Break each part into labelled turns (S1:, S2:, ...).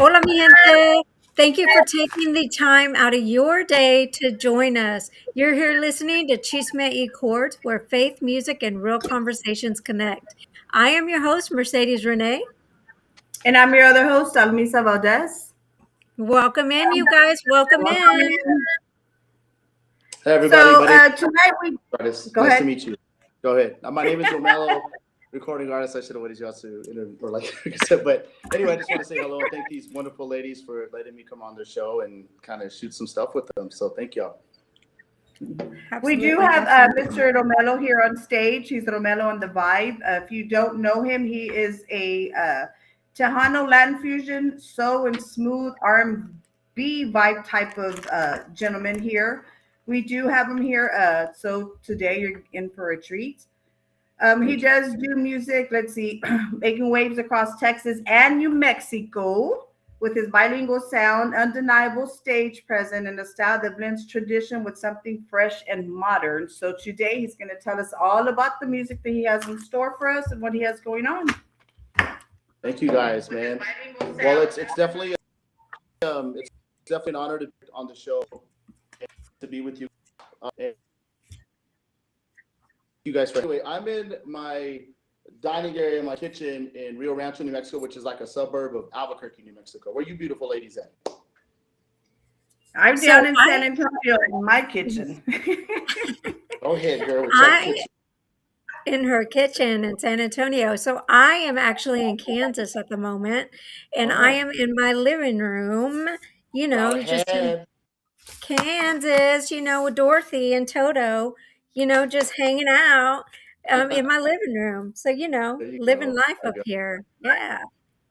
S1: Hola, mi gente. Thank you for taking the time out of your day to join us. You're here listening to Chisme Y Chords, where faith, music, and real conversations connect. I am your host, Mercedes Renee.
S2: And I'm your other host, Almisa Valdez.
S1: Welcome in, you guys. Welcome
S2: Welcome
S1: in.
S2: in.
S3: Hey everybody,
S2: So
S3: my name
S2: tonight we
S3: is
S2: go
S3: nice to
S2: ahead.
S3: meet you. Go ahead. My name is Romello, recording artist. I should have waited y'all to or like I said, but anyway, I just want to say hello and thank these wonderful ladies for letting me come on their show and kind of shoot some stuff with them. So thank y'all.
S2: We do
S1: Absolutely.
S2: have
S1: Absolutely.
S2: Mr. Romelo here on stage. He's Romelo on the Vibe. If you don't know him, he is a Tejano Latin fusion, soul and smooth R&B vibe type of gentleman here. We do have him here. So today you're in for a treat. He
S3: Thank you.
S2: does do music, let's see, making waves across Texas and New Mexico with his bilingual sound, undeniable stage presence, and a style that blends tradition with something fresh and modern. So today he's going to tell us all about the music that he has in store for us and what he has going on.
S3: Thank you guys, man. Well, it's definitely an honor to be on the show and to be with you. And you guys. Anyway, I'm in my dining area, my kitchen in Rio Rancho, New Mexico, which is like a suburb of Albuquerque, New Mexico. Where you beautiful ladies at?
S2: I'm
S1: So
S2: down in San
S1: I,
S2: Antonio in my kitchen.
S3: Go ahead, girl. What's up,
S1: I
S3: kitchen?
S1: in her kitchen in San Antonio. So I am actually in Kansas at the moment, and I
S3: Oh,
S1: am in my living room.
S3: go
S1: Just in
S3: ahead.
S1: Kansas, with Dorothy and Toto, just hanging out in my living room. So,
S3: There you
S1: living
S3: go.
S1: life
S3: There
S1: up
S3: you go.
S1: here. Yeah.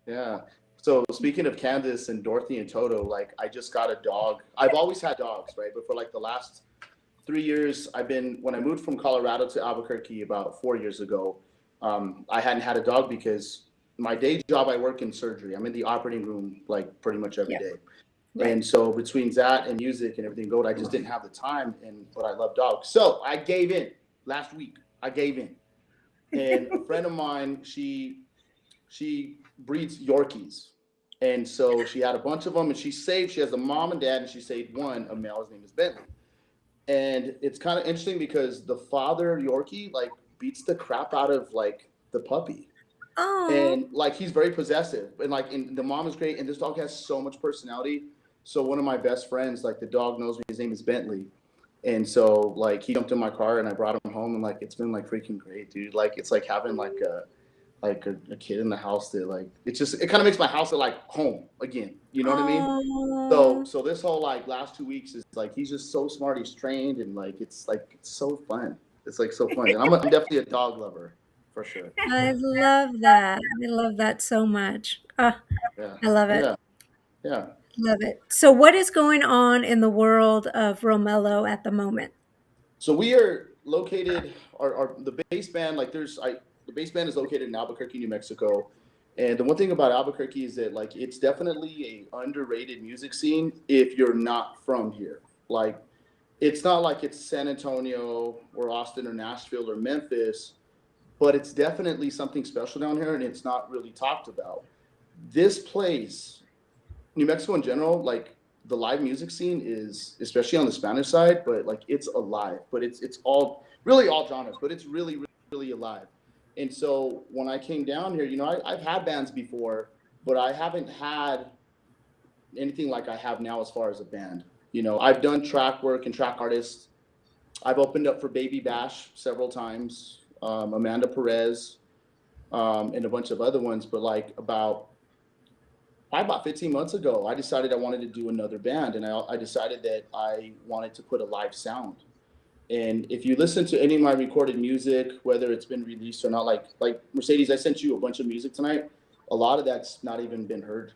S3: Yeah. So speaking of Candace and Dorothy and Toto, like I just got a dog. I've always had dogs, right? But for like the last 3 years, when I moved from Colorado to Albuquerque about 4 years ago, I hadn't had a dog because my day job, I work in surgery. I'm in the operating room like pretty much every
S1: Yep.
S3: day.
S1: Right.
S3: And so between that and music and everything going, I just didn't have the time. But I love dogs. So I gave in last week. I gave in. And a friend of mine, she breeds Yorkies. And so she had a bunch of them and she has a mom and dad and she saved one, a male, his name is Bentley. And it's kind of interesting because the father Yorkie like beats the crap out of like the puppy.
S1: Oh,
S3: And like he's very possessive. And the mom is great and this dog has so much personality. So one of my best friends, like the dog knows me, his name is Bentley. And so like he jumped in my car and I brought him home and like it's been like freaking great, dude. Like it's like having like a kid in the house that like it kind of makes my house like home again. You know what I mean? So
S1: oh,
S3: so this whole like last 2 weeks is like he's just so smart. He's trained and like it's so fun. It's like so fun. And I'm definitely a dog lover for sure.
S1: I love that. I love that so much. Oh,
S3: Yeah,
S1: I love it.
S3: yeah, yeah.
S1: Love it. So, what is going on in the world of Romello at the moment?
S3: So we are located. Our the base band like the base band is located in Albuquerque, New Mexico. And the one thing about Albuquerque is that like it's definitely a underrated music scene if you're not from here. Like it's not like it's San Antonio or Austin or Nashville or Memphis, but it's definitely something special down here and it's not really talked about. This place, New Mexico in general, like the live music scene is especially on the Spanish side, but like it's alive. But it's all really all genres, but it's really alive. And so when I came down here, I've had bands before, but I haven't had anything like I have now as far as a band. I've done track work and track artists. I've opened up for Baby Bash several times, Amanda Perez, and a bunch of other ones. But like probably about 15 months ago, I decided I wanted to do another band, and I decided that I wanted to put a live sound. And if you listen to any of my recorded music, whether it's been released or not, like Mercedes, I sent you a bunch of music tonight. A lot of that's not even been heard.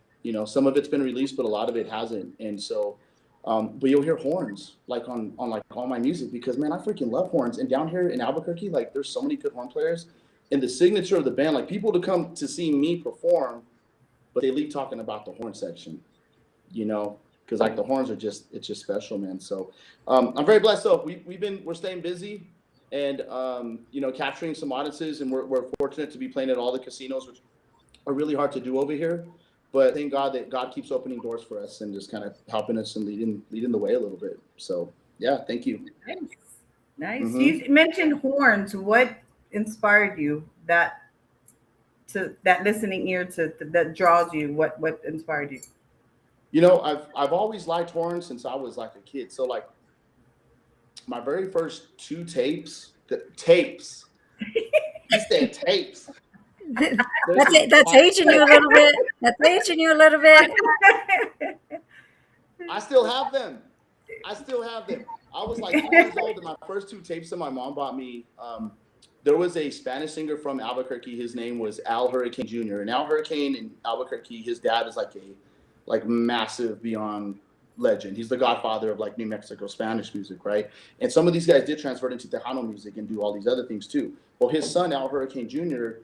S3: Some of it's been released, but a lot of it hasn't. And so, but you'll hear horns like on like all my music because man, I freaking love horns. And down here in Albuquerque, like there's so many good horn players. And the signature of the band, like people to come to see me perform, but they leave talking about the horn section, because like the horns it's just special, man. So I'm very blessed. So we're staying busy and capturing some audiences, and we're fortunate to be playing at all the casinos, which are really hard to do over here. But thank God that God keeps opening doors for us and just kind of helping us and leading the way a little bit. So yeah, thank you.
S2: Nice. Nice.
S3: Hmm.
S2: You mentioned horns. What inspired you that listening ear that draws you? What inspired you?
S3: I've always liked horns since I was like a kid. So like my very first two tapes. You said tapes.
S1: That's
S3: Listen,
S1: it. That's aging you a little bit. That's aging you a little bit.
S3: I still have them. I still have them. I was like 3 years old, and my first two tapes that my mom bought me. There was a Spanish singer from Albuquerque. His name was Al Hurricane Jr. And Al Hurricane in Albuquerque, his dad is like massive beyond legend. He's the godfather of like New Mexico Spanish music, right? And some of these guys did transfer into Tejano music and do all these other things too. Well, his son Al Hurricane Jr.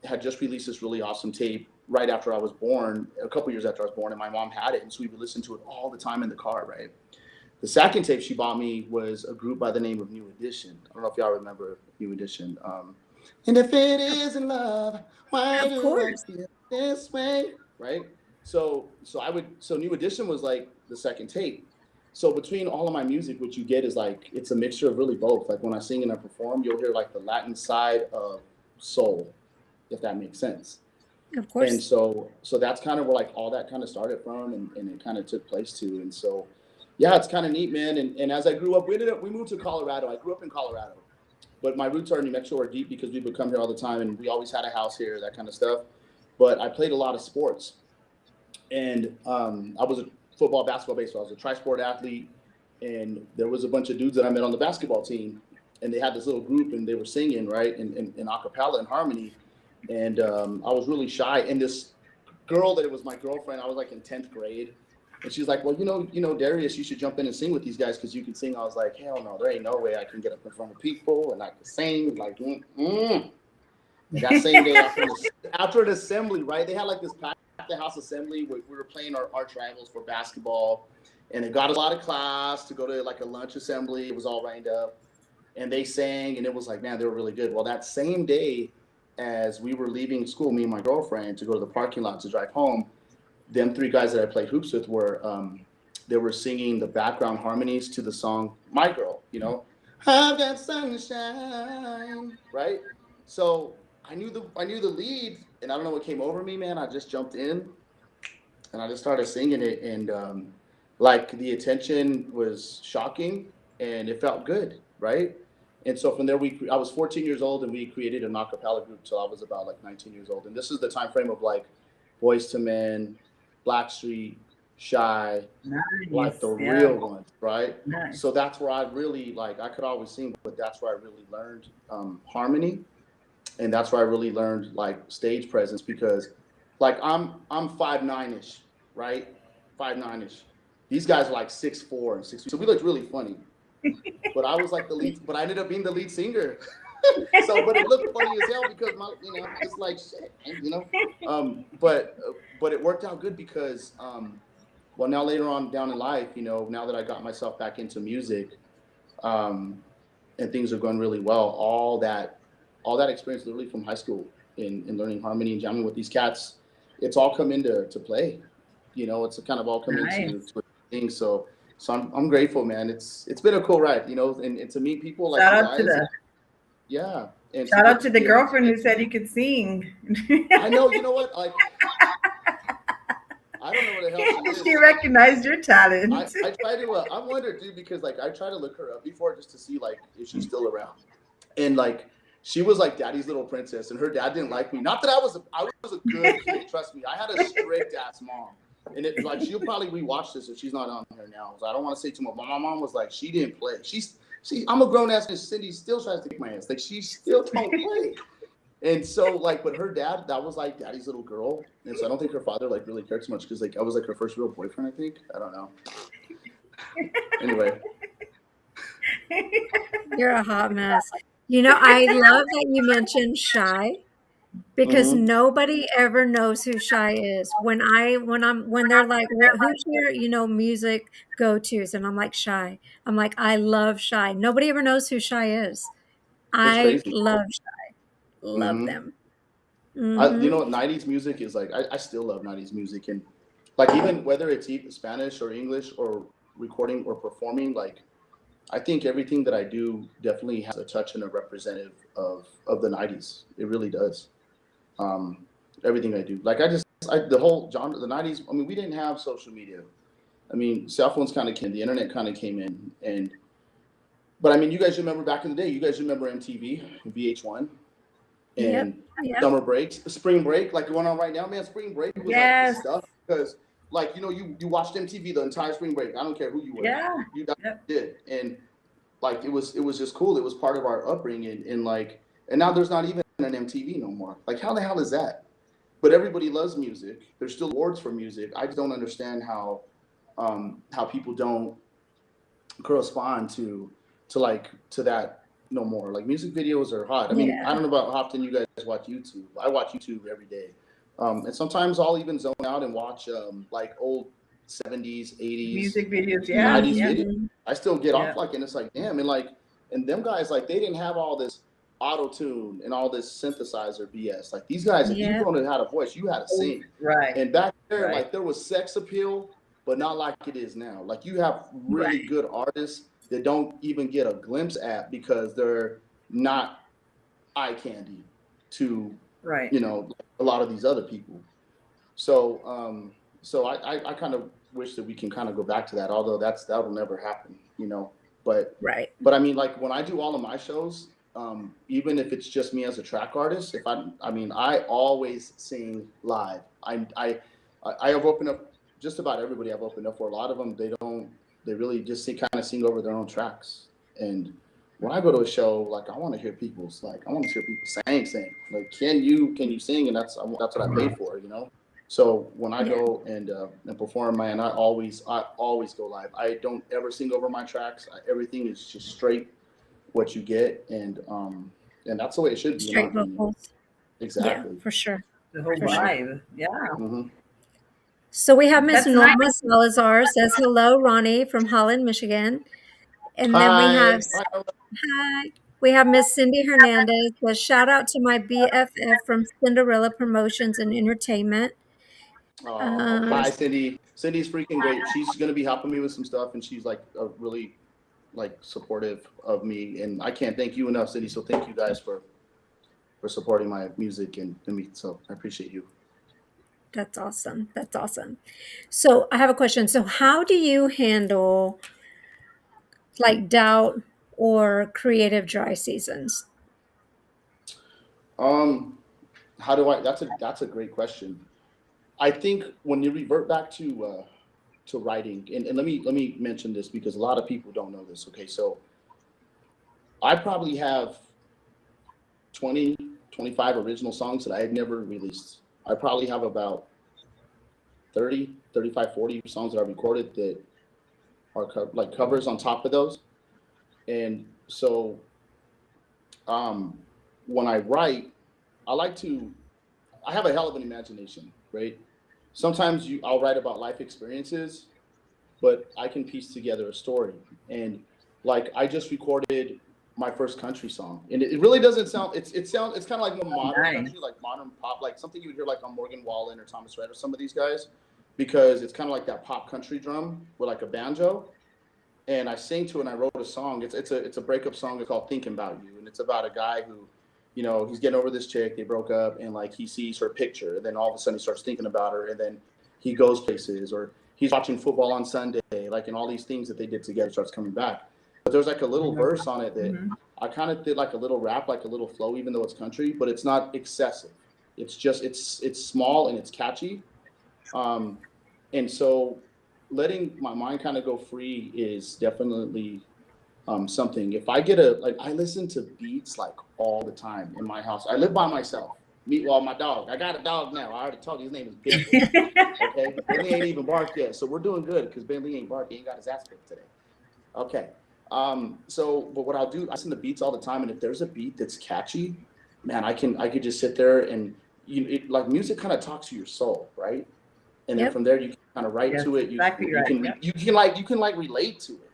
S3: Had just released this really awesome tape right after I was born, a couple years after I was born, and my mom had it, and so we would listen to it all the time in the car, right? The second tape she bought me was a group by the name of New Edition. I don't know if y'all remember New Edition. And if it isn't love, why
S1: Of
S3: do I
S1: course.
S3: feel this way? Right. So New Edition was like the second tape. So between all of my music, what you get is like it's a mixture of really both. Like when I sing and I perform, you'll hear like the Latin side of soul, if that makes sense.
S1: Of
S3: And
S1: course.
S3: so that's kind of where like all that kind of started from, and it kind of took place too. And so yeah, it's kind of neat, man. And as I grew up, we moved to Colorado. I grew up in Colorado, but my roots are in New Mexico are deep because we would come here all the time, and we always had a house here, that kind of stuff. But I played a lot of sports, and I was a football, basketball, baseball. I was a tri-sport athlete, and there was a bunch of dudes that I met on the basketball team, and they had this little group, and they were singing right in a cappella and harmony, and I was really shy. And this girl that was my girlfriend, I was like in 10th grade, and she's like, well, Darius, you should jump in and sing with these guys because you can sing. I was like, hell no, there ain't no way I can get up in front of people and I can sing like. And that same day after an assembly, right? They had like this packed the house assembly where we were playing our triangles for basketball, and it got a lot of class to go to like a lunch assembly. It was all lined up, and they sang, and it was like, man, they were really good. Well, that same day, as we were leaving school, me and my girlfriend, to go to the parking lot to drive home, them three guys that I played hoops with they were singing the background harmonies to the song "My Girl." I've got sunshine, right? So I knew the lead, and I don't know what came over me, man. I just jumped in, and I just started singing it, and like the attention was shocking, and it felt good, right? And so from there, I was 14 years old, and we created an a cappella group till I was about like 19 years old, and this is the time frame of like Boys to Men, Blackstreet, Shy, like
S2: Nice.
S3: the
S2: Yeah.
S3: real ones, right?
S2: Nice.
S3: So that's where I really like. I could always sing, but that's where I really learned harmony, and that's where I really learned like stage presence because, like I'm 5'9" ish, right? 5'9" ish. These guys are like 6'4" and 6'. So we looked really funny, but I was like the lead. But I ended up being the lead singer. So, but it looked funny as hell because it's like shit. But it worked out good because, well, now later on down in life, now that I got myself back into music, and things are going really well, all that experience literally from high school in learning harmony and jamming with these cats, it's all come into play. It's kind of all come into
S2: Nice.
S3: things. So I'm grateful, man. It's been a cool ride, and to meet people like
S2: Shout
S3: you
S2: out to
S3: guys.
S2: the
S3: Yeah, and
S2: shout out to the girlfriend who said you could sing.
S3: I know. You know what? Like, I don't know what the hell she
S2: She
S3: is.
S2: recognized your talent.
S3: I try to. I wonder, dude, because like I try to look her up before just to see like if she's still around. And like she was like daddy's little princess, and her dad didn't like me. Not that I was a good kid. Trust me, I had a strict ass mom. And it's like she'll probably rewatch this if she's not on here now. So I don't want to say too much. But my mom was like, she didn't play. I'm a grown ass, and Cindy still tries to kick my ass. Like she still don't play. And so like, but her dad, that was like daddy's little girl. And so I don't think her father like really cared too much because like I was like her first real boyfriend. I think. I don't know. Anyway.
S1: You're a hot mess. I love that you mentioned Shy because
S3: Mm-hmm.
S1: nobody ever knows who Shy is. When they're like, who's your, music go-tos? And I'm like, Shy. I'm like, I love Shy. Nobody ever knows who Shy is.
S3: It's
S1: I
S3: crazy.
S1: love Shy. Love
S3: Mm-hmm.
S1: them.
S3: You
S1: Mm-hmm.
S3: know what 90s music is like. I still love 90s music, and like even whether it's Spanish or English or recording or performing, like I think everything that I do definitely has a touch and a representative of the 90s. It really does. Um, Everything I do, like the whole genre, the 90s. I mean, we didn't have social media. I mean, cell phones kind of came, the internet kind of came in, and but I mean, you guys remember back in the day. You guys remember MTV, VH1,
S1: Yep.
S3: and
S1: Yep.
S3: summer breaks, spring break, like going on right now, man. Spring break was like the
S2: Yes.
S3: stuff because, like, you watched MTV the entire spring break. I don't care who you were,
S2: Yeah.
S3: you
S2: Yep.
S3: did, and like it was just cool. It was part of our upbringing, and like, and now there's not even an MTV no more. Like, how the hell is that? But everybody loves music. There's still awards for music. I just don't understand how people don't correspond to that no more. Like music videos are hot. I mean, I
S1: Yeah.
S3: don't know about how often you guys watch YouTube. I watch YouTube every day, and sometimes I'll even zone out and watch like old 70s, 80s,
S2: Music videos. Yeah.
S3: 90s
S2: Yep.
S3: videos.
S1: Mm-hmm.
S3: I still get off
S2: Yep.
S3: like, and it's like, damn, and like, and them guys, like, they didn't have all this auto tune and all this synthesizer BS. Like these guys, if you
S1: Yep.
S3: wanted to have a voice, you had to sing.
S2: Right.
S3: And back there,
S2: Right.
S3: like there was sex appeal, but not like it is now. Like you have
S2: Right.
S3: really good artists that don't even get a glimpse at because they're not eye candy to
S2: Right.
S3: a lot of these other people. So I kind of wish that we can kind of go back to that, although that'll never happen. But
S1: Right.
S3: but I mean, like when I do all of my shows, even if it's just me as a track artist, if I mean, I always sing live. I have opened up just about everybody I've opened up for. A lot of them, they really just kind of sing over their own tracks. And when I go to a show, like I want to hear I want to hear people sing. Like, can you sing? And that's what I pay for. So when I
S1: Yeah.
S3: go and perform, man, I always go live. I don't ever sing over my tracks. Everything is just straight what you get, and that's the way it should be, in my
S1: Straight
S3: opinion.
S1: vocals. Yeah,
S3: Exactly.
S1: for sure.
S2: The whole
S1: For sure.
S2: vibe. Yeah.
S3: Hmm.
S1: So we have Miss
S2: That's nice.
S1: Norma Salazar says hello, Ronnie from Holland, Michigan. And then
S3: Hi.
S1: hi. We have Miss Cindy Hernandez says shout out to my BFF from Cinderella Promotions and Entertainment.
S3: Oh,
S1: Uh,
S3: bye, Cindy. Cindy's freaking great. She's gonna be helping me with some stuff, and she's like a really like supportive of me. And I can't thank you enough, Cindy. So thank you guys for supporting my music and me. So I appreciate you.
S1: that's awesome. That's awesome. So I have a question. So how do you handle like doubt or creative dry seasons?
S3: Um, how do I? That's a great question. I think when you revert back to writing, and let me mention this because a lot of people don't know this. Okay, so I probably have 20, 25 original songs that I had never released. I probably have about 30, 35, 40 songs that I recorded that are like covers on top of those. And so um, when I write, I like to, I have a hell of an imagination, right? Sometimes I'll write about life experiences, but I can piece together a story. And like I just recorded my first country song, and it really doesn't sound. It's kind of like more modern
S2: Nice.
S3: country, like modern pop, like something you would hear like on Morgan Wallen or Thomas Rhett or some of these guys, because it's kind of like that pop country drum with like a banjo. And I sing to it, and I wrote a song. It's a breakup song. It's called "Thinking About You," and it's about a guy who, he's getting over this chick. They broke up, and like he sees her picture, and then all of a sudden he starts thinking about her, and then he goes places, or he's watching football on Sunday, like, and all these things that they did together starts coming back. But there's like a little verse on it that I kind of did like a little rap, like a little flow, even though it's country, but it's not excessive. It's just it's small and it's catchy, um, and so letting my mind kind of go free is definitely something. If I get I listen to beats like all the time in my house. I live by myself. My dog. I got a dog now. I already told you his name is Bentley. Okay, Bentley ain't even barked yet, so we're doing good because Bentley ain't barked. He ain't got his ass kicked today. Okay. But what I'll do, I listen to beats all the time, and if there's a beat that's catchy, man, I could just sit there and like music kind of talks to your soul, right? And then
S1: Yep.
S3: from there you can kind of write
S2: Yes,
S3: to it.
S2: exactly
S3: You
S2: right.
S3: can
S2: Yep.
S3: you can like relate to it.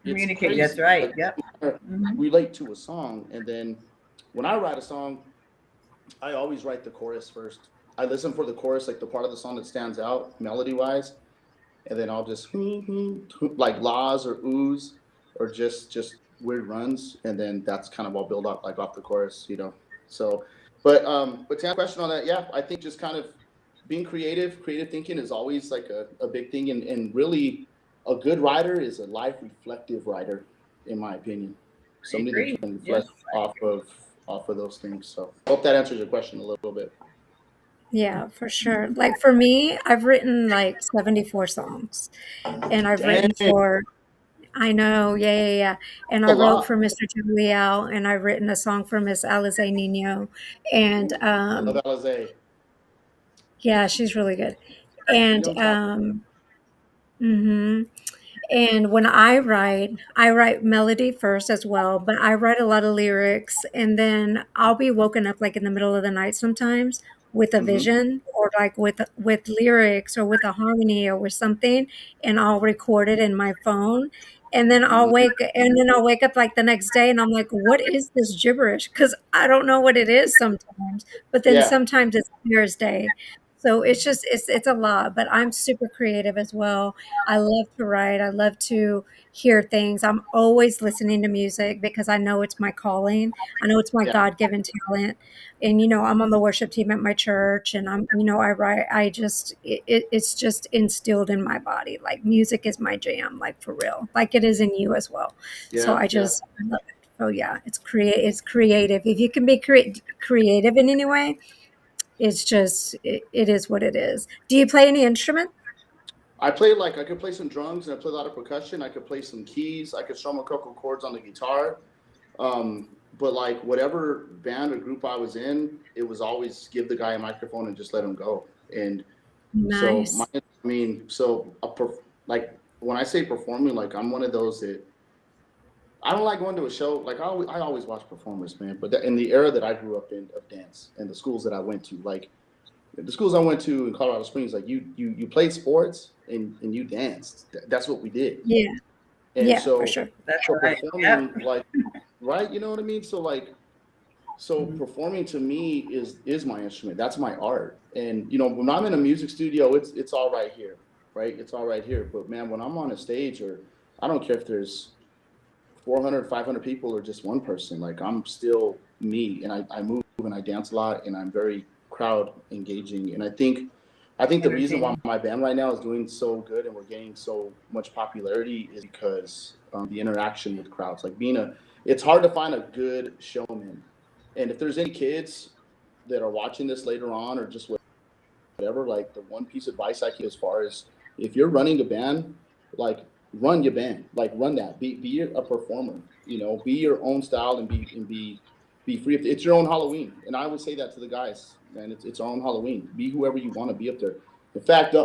S3: It's
S2: Communicate. That's
S3: crazy.
S2: right.
S3: Like,
S2: Yep.
S3: relate to a song, and then when I write a song, I always write the chorus first. I listen for the chorus, like the part of the song that stands out melody wise, and then I'll just like laws or oohs or just weird runs, and then that's kind of I'll build up like off the chorus, you know. So, but to answer your question on that, yeah, I think just kind of being creative thinking is always like a big thing, and really a good writer is a life reflective writer, in my opinion.
S2: I
S3: Somebody that
S2: agree.
S3: can
S2: Yes.
S3: reflect off of those things. So, hope that answers your question a little bit.
S1: Yeah, for sure. Like for me, I've written like 74 songs, and I've
S3: Dang,
S1: written for, I know, yeah, yeah, yeah. And
S3: a
S1: I wrote for
S3: lot.
S1: Mr. Juliao, and I've written a song for Miss Alize Nino. And
S3: Ooh, I love Alize.
S1: yeah, she's really good.
S3: The
S1: And
S3: young talent.
S1: mhm. And when I write melody first as well, but I write a lot of lyrics, and then I'll be woken up like in the middle of the night sometimes with a
S3: Mm-hmm.
S1: vision, or like with lyrics or with a harmony or with something, and I'll record it in my phone.
S3: Mm-hmm.
S1: And then I'll wake up like the next day and I'm like, what is this gibberish? Because I don't know what it is sometimes, but then
S3: Yeah,
S1: sometimes it's clear as day. So it's just it's a lot, but I'm super creative as well. I love to write. I love to hear things. I'm always listening to music because I know it's my calling. I know it's my
S3: yeah,
S1: God-given talent. And I'm on the worship team at my church, and I write. It's just instilled in my body. Like music is my jam, like for real. Like it is in you as well. So
S3: yeah, yeah.
S1: I love it. Oh yeah, it's creative. If you can be creative in any way, it is what it is. Do you play any instrument?
S3: I could play some drums and I play a lot of percussion. I could play some keys. I could strum a couple chords on the guitar. But like whatever band or group I was in, it was always give the guy a microphone and just let him go. And so
S1: Nice.
S3: I mean, like when I say performing, like I'm one of those that I don't like going to a show. Like I always watch performers, man. But in the era that I grew up in of dance and the schools that I went to, like the schools I went to in Colorado Springs, like you played sports and you danced. That's what we did.
S1: Yeah.
S3: And
S1: Yeah, for
S3: so
S1: sure.
S2: That's
S3: so
S2: right. Yep.
S3: performing, like, right, you know what I mean? So performing to me is my instrument. That's my art. And when I'm in a music studio, it's all right here, right? It's all right here. But man, when I'm on a stage, or I don't care if there's 400, 500 people or just one person, like I'm still me, and I move and I dance a lot, and I'm very crowd engaging. And I think the reason why
S2: Entertaining.
S3: my band right now is doing so good and we're gaining so much popularity is because the interaction with crowds. Like it's hard to find a good showman. And if there's any kids that are watching this later on or just whatever, like the one piece of advice I give as far as if you're running a band, like run your band, like run that. Be a performer. Be your own style and be free. It's your own Halloween, and I would say that to the guys, man. It's our own Halloween. Be whoever you want to be up there. In fact,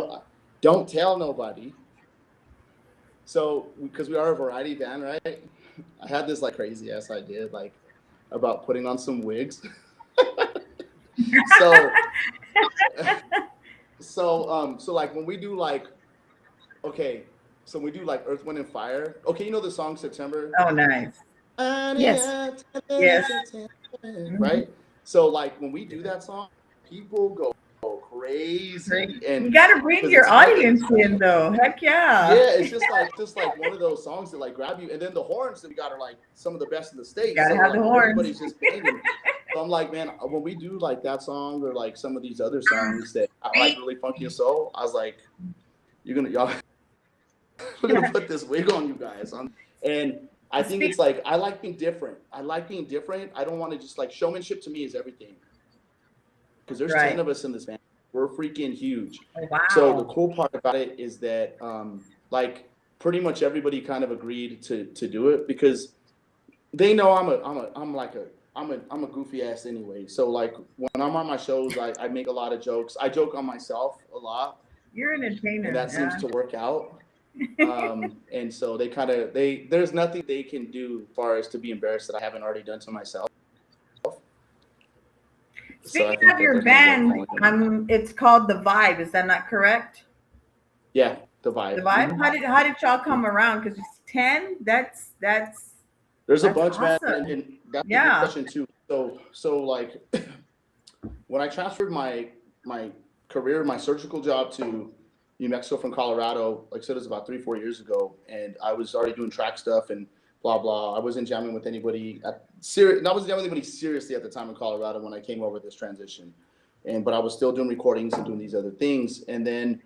S3: don't tell nobody. So because we are a variety band, right? I had this like crazy ass idea like about putting on some wigs. so so like when we do like okay, so we do like Earth, Wind, and Fire. Okay, you know the song September?
S2: Oh, nice.
S1: Yes.
S2: Yes. Mhm.
S3: Right? So like when we do that song, people go
S2: Great.
S3: crazy,
S2: You
S3: and
S2: got to bring
S3: because
S2: your
S3: it's hype and
S2: audience
S3: it's
S2: in,
S3: fun.
S2: though. Heck yeah.
S3: Yeah, it's just like one of those songs that like grab you, and then the horns that we got are like some of the best in the
S2: You
S3: state.
S2: got to
S3: So
S2: have the
S3: like
S2: horns.
S3: everybody's just banging. So I'm like, man, when we do like that song or like some of these other songs that are like
S2: Right?
S3: really funky and soul, I was like, y'all we're gonna put this wig on you guys. And I think
S2: Speak.
S3: it's like I like being different. I like being different. I don't want to just like showmanship to me is everything because there's 10
S2: Right.
S3: of us in this band. We're freaking huge.
S2: Oh,
S3: So the
S2: wow.
S3: cool part about it is that like pretty much everybody kind of agreed to do it because they know I'm a goofy ass anyway. So like when I'm on my shows, I make a lot of jokes. I joke on myself a lot,
S2: You're an
S3: and
S2: entertainer.
S3: that seems
S2: Yeah.
S3: to work out. And so there's nothing they can do as far as to be embarrassed that I haven't already done to myself. So I
S2: Speaking
S3: think
S2: of
S3: that
S2: your
S3: they're kind of like
S2: band,
S3: falling in line.
S2: it's called The Vibe. Is that not correct?
S3: Yeah, the
S2: The
S3: vibe.
S2: Vibe. How did y'all come around? Because it's 10.
S3: There's a
S2: That's
S3: bunch, man,
S2: awesome.
S3: and that's a good
S2: Yeah.
S3: question too. So like when I transferred my career, my surgical job to New Mexico from Colorado, like I said, it was about 3-4 years ago, and I was already doing track stuff and blah blah. I wasn't jamming with anybody I wasn't jamming with anybody seriously at the time in Colorado when I came over this transition, but I was still doing recordings and doing these other things, and then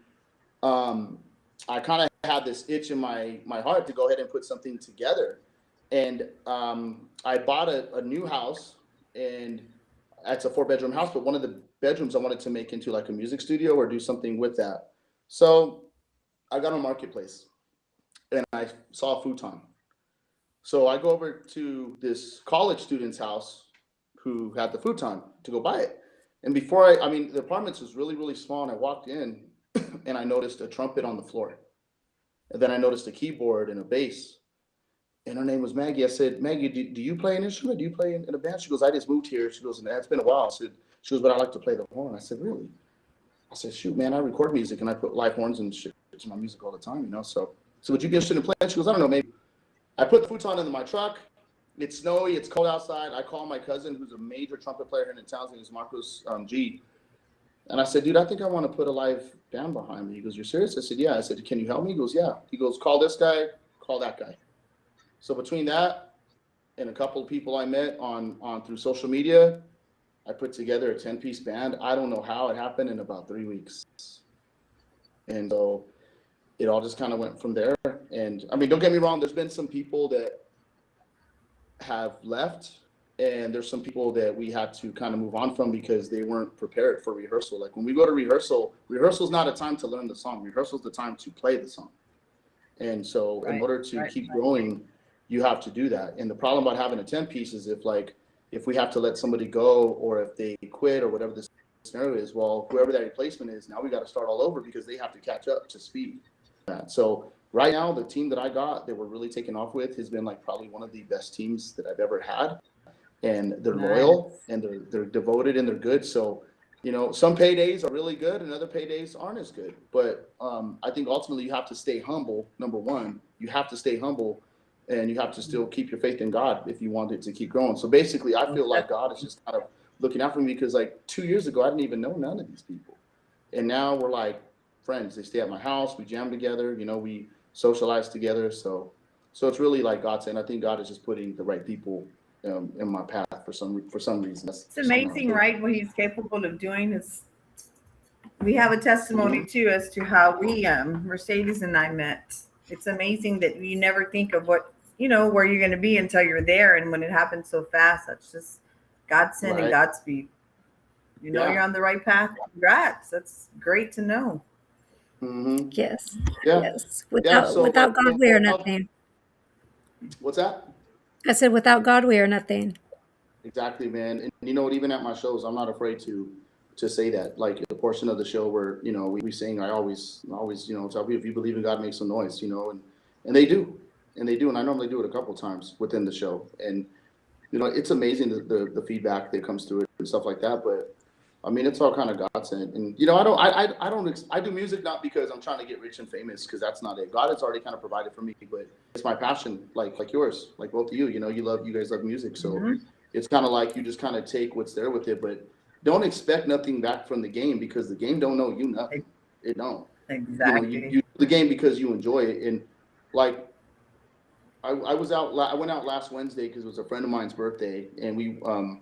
S3: I kind of had this itch in my heart to go ahead and put something together, and I bought a new house, and it's a 4-bedroom house, but one of the bedrooms I wanted to make into like a music studio or do something with that. So I got on Marketplace and I saw a futon. So I go over to this college student's house who had the futon to go buy it. And before I mean, the apartment was really, really small. And I walked in and I noticed a trumpet on the floor. And then I noticed a keyboard and a bass. And her name was Maggie. I said, Maggie, do you play an instrument? Do you play in a band? She goes, I just moved here. She goes, and it's been a while. She goes, but I like to play the horn. I said, really? I said, shoot, man, I record music and I put live horns and shit to my music all the time, you know? So would you be interested in playing? She goes, I don't know, maybe. I put the futon into my truck. It's snowy. It's cold outside. I call my cousin, who's a major trumpet player here in town. His name is Marcos G. And I said, dude, I think I want to put a live band behind me. He goes, you're serious? I said, yeah. I said, can you help me? He goes, yeah. He goes, call this guy, call that guy. So between that and a couple of people I met on through social media, I put together a 10-piece band. I don't know how it happened in about 3 weeks. And so it all just kind of went from there. And I mean, don't get me wrong, there's been some people that have left, and there's some people that we had to kind of move on from because they weren't prepared for rehearsal. Like when we go to rehearsal's not a time to learn the song. Rehearsal's the time to play the song. And so in order to keep growing, you have to do that. And the problem about having a 10-piece is if we have to let somebody go or if they quit or whatever the scenario is, well, whoever that replacement is, now we got to start all over because they have to catch up to speed. So right now, the team that I got that we're really taking off with has been like probably one of the best teams that I've ever had. And they're loyal and they're devoted and they're good. So, you know, some paydays are really good and other paydays aren't as good. But I think ultimately you have to stay humble. Number one, you have to stay humble. And you have to still keep your faith in God if you want it to keep growing. So basically, I feel like God is just kind of looking out for me because like 2 years ago, I didn't even know none of these people. And now we're like friends. They stay at my house. We jam together. You know, we socialize together. So it's really like God said. I think God is just putting the right people in my path for some reason.
S2: It's amazing, right? What he's capable of doing is. We have a testimony too as to how we, Mercedes and I met. It's amazing that you never think of what, you know, where you're going to be until you're there. And when it happens so fast, that's just God send and Godspeed. You know, you're on the right path. Congrats. That's great to know.
S1: Mm-hmm. Yes. Yeah. Yes. Without God, we are nothing.
S3: What's that?
S1: I said, without God, we are nothing.
S3: Exactly, man. And you know what? Even at my shows, I'm not afraid to say that. Like the portion of the show where, you know, we sing, I always, you know, tell people, if you believe in God, make some noise, you know, and they do. And they do. And I normally do it a couple of times within the show. And, you know, it's amazing the feedback that comes through it and stuff like that. But I mean, it's all kind of God sent. And, you know, I do music not because I'm trying to get rich and famous, because that's not it. God has already kind of provided for me, but it's my passion, like yours, like both of you, you know, you guys love music. So it's kind of like you just kind of take what's there with it, but don't expect nothing back from the game because the game don't know you nothing. It don't.
S2: Exactly.
S3: You know, you do the game because you enjoy it. And like, I went out last Wednesday because it was a friend of mine's birthday, and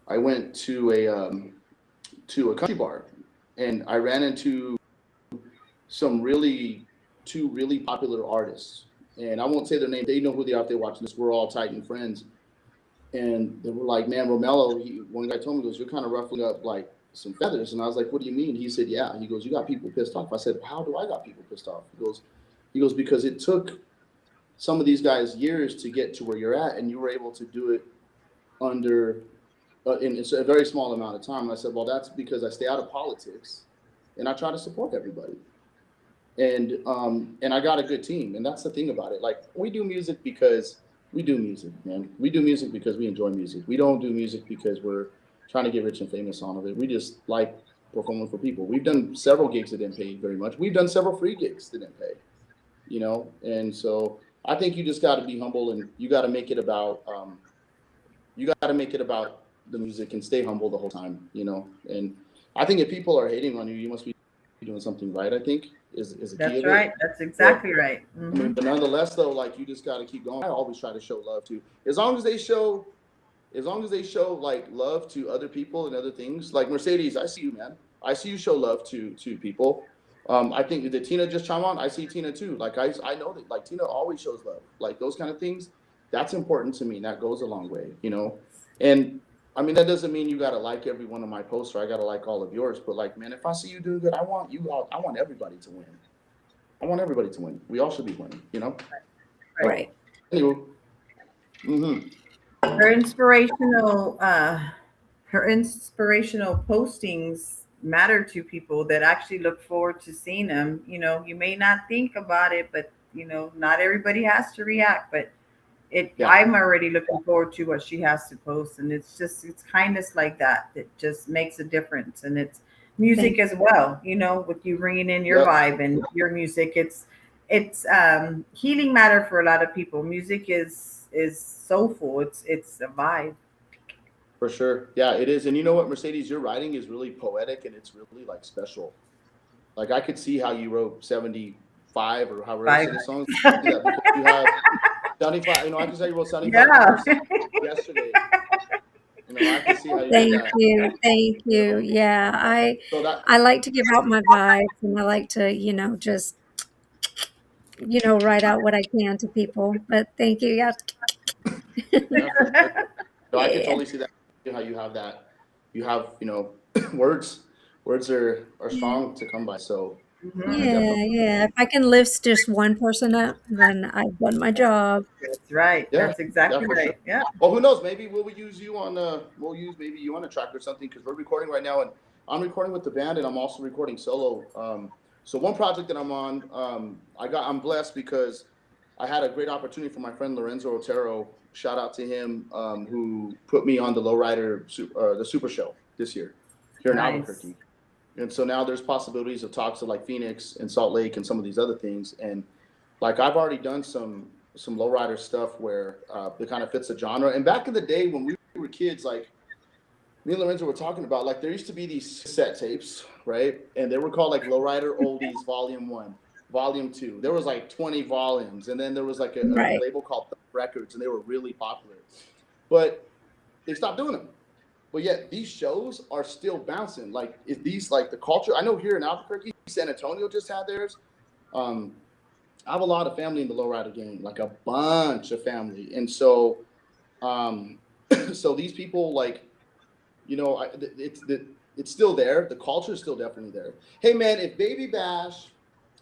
S3: I went to a country bar, and I ran into two really popular artists, and I won't say their name. They know who they are if they're watching this. We're all Titan friends, and they were like, "Man, Romello." One guy told me, he goes, "You're kind of ruffling up like some feathers," and I was like, "What do you mean?" He said, "Yeah." He goes, "You got people pissed off." I said, "How do I got people pissed off?" He goes, "Because it took some of these guys years to get to where you're at, and you were able to do it under." In a very small amount of time. And I said, well, that's because I stay out of politics and I try to support everybody. And I got a good team. And that's the thing about it. Like, we do music because we do music, man. We do music because we enjoy music. We don't do music because we're trying to get rich and famous on it. We just like performing for people. We've done several gigs that didn't pay very much. We've done several free gigs that didn't pay, you know? And so I think you just got to be humble, and you got to make it about, the music and stay humble the whole time, you know. And I think if people are hating on you, you must be doing something right. I think is the key
S2: That's
S3: of it.
S2: right. That's
S3: But
S2: exactly right.
S3: I mean, but nonetheless, though, like you just got to keep going. I always try to show love to, as long as they show like love to other people and other things. Like Mercedes, I see you, man. I see you show love to people. I think did Tina just chime on? I see Tina too. Like I know that like Tina always shows love. Like those kind of things, that's important to me. And that goes a long way, you know. And I mean that doesn't mean you got to like every one of my posts or I got to like all of yours. But like, man, if I see you doing good, I want you out. I want everybody to win. I want everybody to win. We all should be winning, you know.
S2: Right.
S3: So
S1: Right.
S3: anyway, mm-hmm.
S2: Her inspirational her inspirational postings matter to people that actually look forward to seeing them. You know, you may not think about it, but you know, not everybody has to react, but it
S3: Yeah,
S2: I'm already looking forward to what she has to post, and it's kindness like that that just makes a difference. And it's music
S1: Thank
S2: as well, you know, with you bringing in your
S3: yep.
S2: vibe and your music. It's healing matter for a lot of people. Music is soulful. It's a vibe.
S3: For sure. Yeah, it is. And you know what, Mercedes, your writing is really poetic and it's really like special. Like I could see how you wrote 75 or however you
S2: Vibe.
S3: say the song. See that because you have 75, you know, I can say you wrote 75
S2: Yeah.
S3: songs yesterday. You know, I can see how you did
S1: thank
S3: that.
S1: you. Thank
S3: You
S1: you.
S3: know?
S1: Yeah,
S3: So that
S1: I like to give out my vibes and I like to, just, write out what I can to people. But thank you. Yeah.
S3: yeah, for sure. No, I can
S1: Yeah.
S3: totally see that how you have that. You have, you know, words. Words are strong to come by. So I
S2: Mhm.
S3: definitely
S1: Yeah, yeah. If I can lift just one person up, then I've done my job.
S2: That's right.
S3: yeah,
S2: That's
S3: yeah,
S2: exactly
S3: for sure.
S2: right. Yeah.
S3: Well, who knows? Maybe we'll use you on we'll use maybe you on a track or something because we're recording right now and I'm recording with the band and I'm also recording solo. So one project that I'm on, I'm blessed because I had a great opportunity from my friend Lorenzo Otero. Shout out to him, who put me on the the Super Show this year here in
S2: Nice.
S3: Albuquerque. And so now there's possibilities of talks to like Phoenix and Salt Lake and some of these other things. And like I've already done some lowrider stuff where it kind of fits the genre. And back in the day when we were kids, like me and Lorenzo were talking about, like there used to be these cassette tapes, right? And they were called like Lowrider Oldies Volume One, Volume Two. There was like 20 volumes, and then there was like a
S1: Right.
S3: label called Thumb Records, and they were really popular. But they stopped doing them. But yet these shows are still bouncing. Like if these like the culture. I know here in Albuquerque, San Antonio just had theirs. Um, I have a lot of family in the lowrider game, like a bunch of family, and so um, so these people like you know it's still there. The culture is still definitely there. Hey man, if Baby Bash,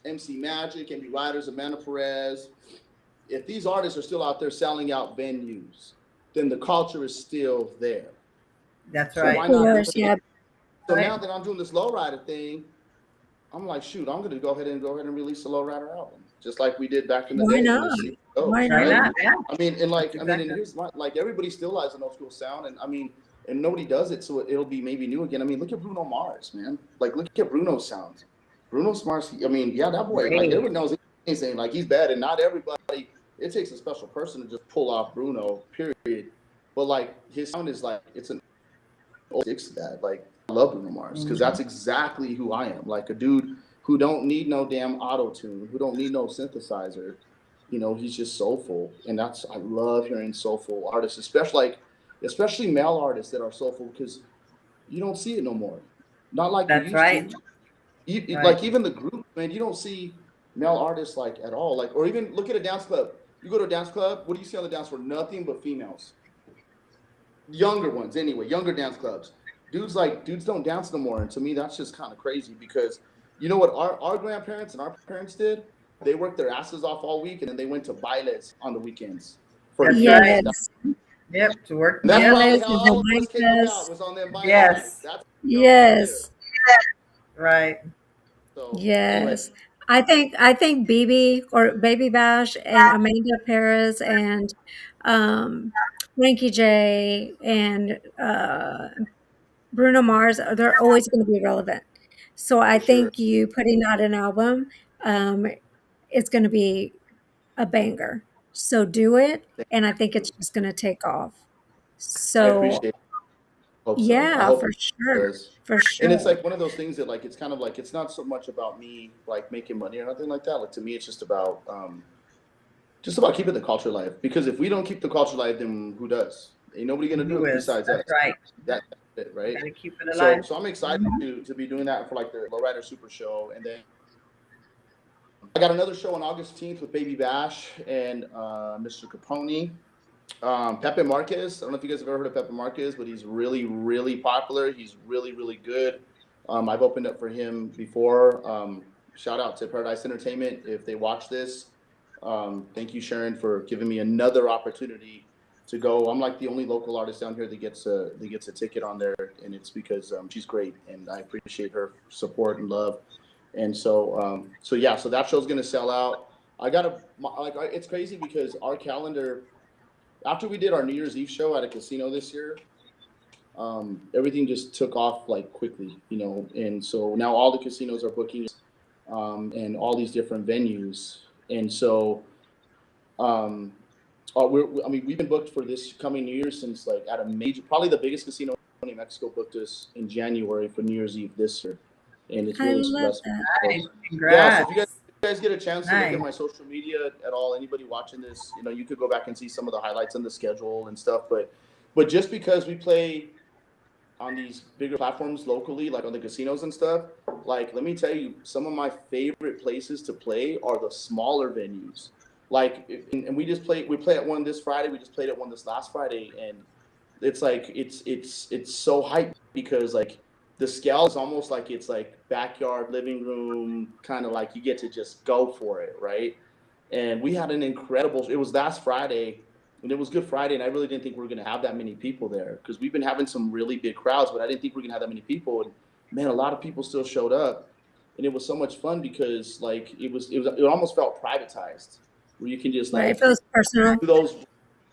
S3: MC Magic, MB Riders, Amanda Perez, if these artists are still out there selling out venues, then the culture is still there.
S2: That's
S3: So
S1: Of
S2: right.
S3: why not
S2: Yeah.
S3: do
S1: course.
S3: it?
S1: Yeah.
S3: So
S2: Right.
S3: now that I'm doing this lowrider thing, I'm like, shoot, I'm gonna go ahead and release a lowrider album, just like we did back in the
S1: Why
S3: day, and
S1: not?
S3: just see how it
S1: Why
S3: goes,
S2: Why
S3: right?
S1: not?
S2: not? Yeah.
S3: I mean, and
S2: That's
S3: like, I mean, and
S2: exactly.
S3: here's my like everybody still has an old school sound, and I mean, and nobody does it, so it'll be maybe new again. I mean, look at Bruno Mars, man. Like, look at Bruno's sounds. Bruno Mars. I mean, yeah, that boy. Like
S2: Great.
S3: everyone knows anything. Like he's bad, and not everybody. It takes a special person to just pull off Bruno. Period. But like his sound is like it's an sticks to that. Like I love Bruno Mars because
S2: Mhm.
S3: that's exactly who I am. Like a dude who don't need no damn auto tune, who don't need no synthesizer. You know, he's just soulful, and that's I love hearing soulful artists, especially male artists that are soulful because you don't see it no more. Not like you
S2: That's
S3: used
S2: right.
S3: to.
S2: Right.
S3: Like even the group, man, you don't see male artists like at all. Like or even look at a dance club. You go to a dance club, what do you see on the dance floor? Nothing but females, younger ones anyway, younger dance clubs. Dudes don't dance no more, and to me that's just kind of crazy because you know what our grandparents and our parents did? They worked their asses off all week, and then they went to bailes on the weekends for
S2: That's
S3: years.
S2: right.
S1: Yes.
S2: Yep. To work.
S3: And that's
S2: Yep.
S3: probably
S1: Bailes
S3: how
S1: and
S3: all of us came about
S1: Jamaicas.
S3: was on them baile nights.
S2: Yes.
S3: That's right there.
S1: Yes.
S2: Right.
S3: So anyway,
S1: Yes. I think BB or Baby Bash and Amanda Perez and um Frankie J and Bruno Mars, they're always going to be relevant. So I
S3: for sure.
S1: think you putting out an album um is going to be a banger. So do it,
S3: Thank
S1: and I think it's
S3: you.
S1: just going to take off.
S3: I
S1: So
S3: appreciate it. hope so. I
S1: Yeah,
S3: hope
S1: for
S3: it
S1: sure.
S3: does.
S1: For
S3: And it's
S1: sure.
S3: like one of those things that like it's kind of like it's not so much about me like making money or nothing like that. Like to me, it's just about keeping the culture alive. Because if we don't keep the culture alive, then who does? Ain't nobody gonna do
S2: Who
S3: it
S2: is?
S3: besides
S2: That's
S3: us.
S2: right.
S3: That's it, right?
S2: Gotta keep it
S3: So
S2: alive.
S3: so I'm excited to be doing that for like the Lowrider Super Show, and then I got another show on August 10th with Baby Bash and Mr. Capone. Pepe Marquez. I don't know if you guys have ever heard of Pepe Marquez, but he's really, really popular. He's really, really good. I've opened up for him before. Shout out to Paradise Entertainment if they watch this. Thank you, Sharon, for giving me another opportunity to go. I'm like the only local artist down here that gets a ticket on there, and it's because she's great, and I appreciate her support and love. And so yeah, so that show's gonna sell out. I gotta like it's crazy because our calendar after we did our New Year's Eve show at a casino this year, everything just took off like quickly, you know. And so now all the casinos are booking, and all these different venues. And so, um, I mean, we've been booked for this coming New Year since like at a major, probably the biggest casino in Mexico booked us in January for New Year's Eve this year, and it's
S1: I
S3: really
S1: love
S3: successful.
S1: that.
S3: So,
S2: Nice.
S3: yeah, so if
S2: Congrats.
S3: you guys get a chance to look at
S2: Nice.
S3: my social media at all, anybody watching this, you know, you could go back and see some of the highlights on the schedule and stuff. But just because we play on these bigger platforms locally, like on the casinos and stuff, like let me tell you, some of my favorite places to play are the smaller venues. Like, and we play at one this Friday. We just played at one this last Friday, and it's like it's so hype because like the scale is almost like it's like backyard living room kind of like you get to just go for it, right? And we had an incredible, it was last Friday, and it was Good Friday, and I really didn't think we were going to have that many people there because we've been having some really big crowds, but I didn't think we were going to have that many people. And man, a lot of people still showed up, and it was so much fun because like it almost felt privatized, where you can just
S1: Right. It
S3: like
S1: feels personal.
S3: do those.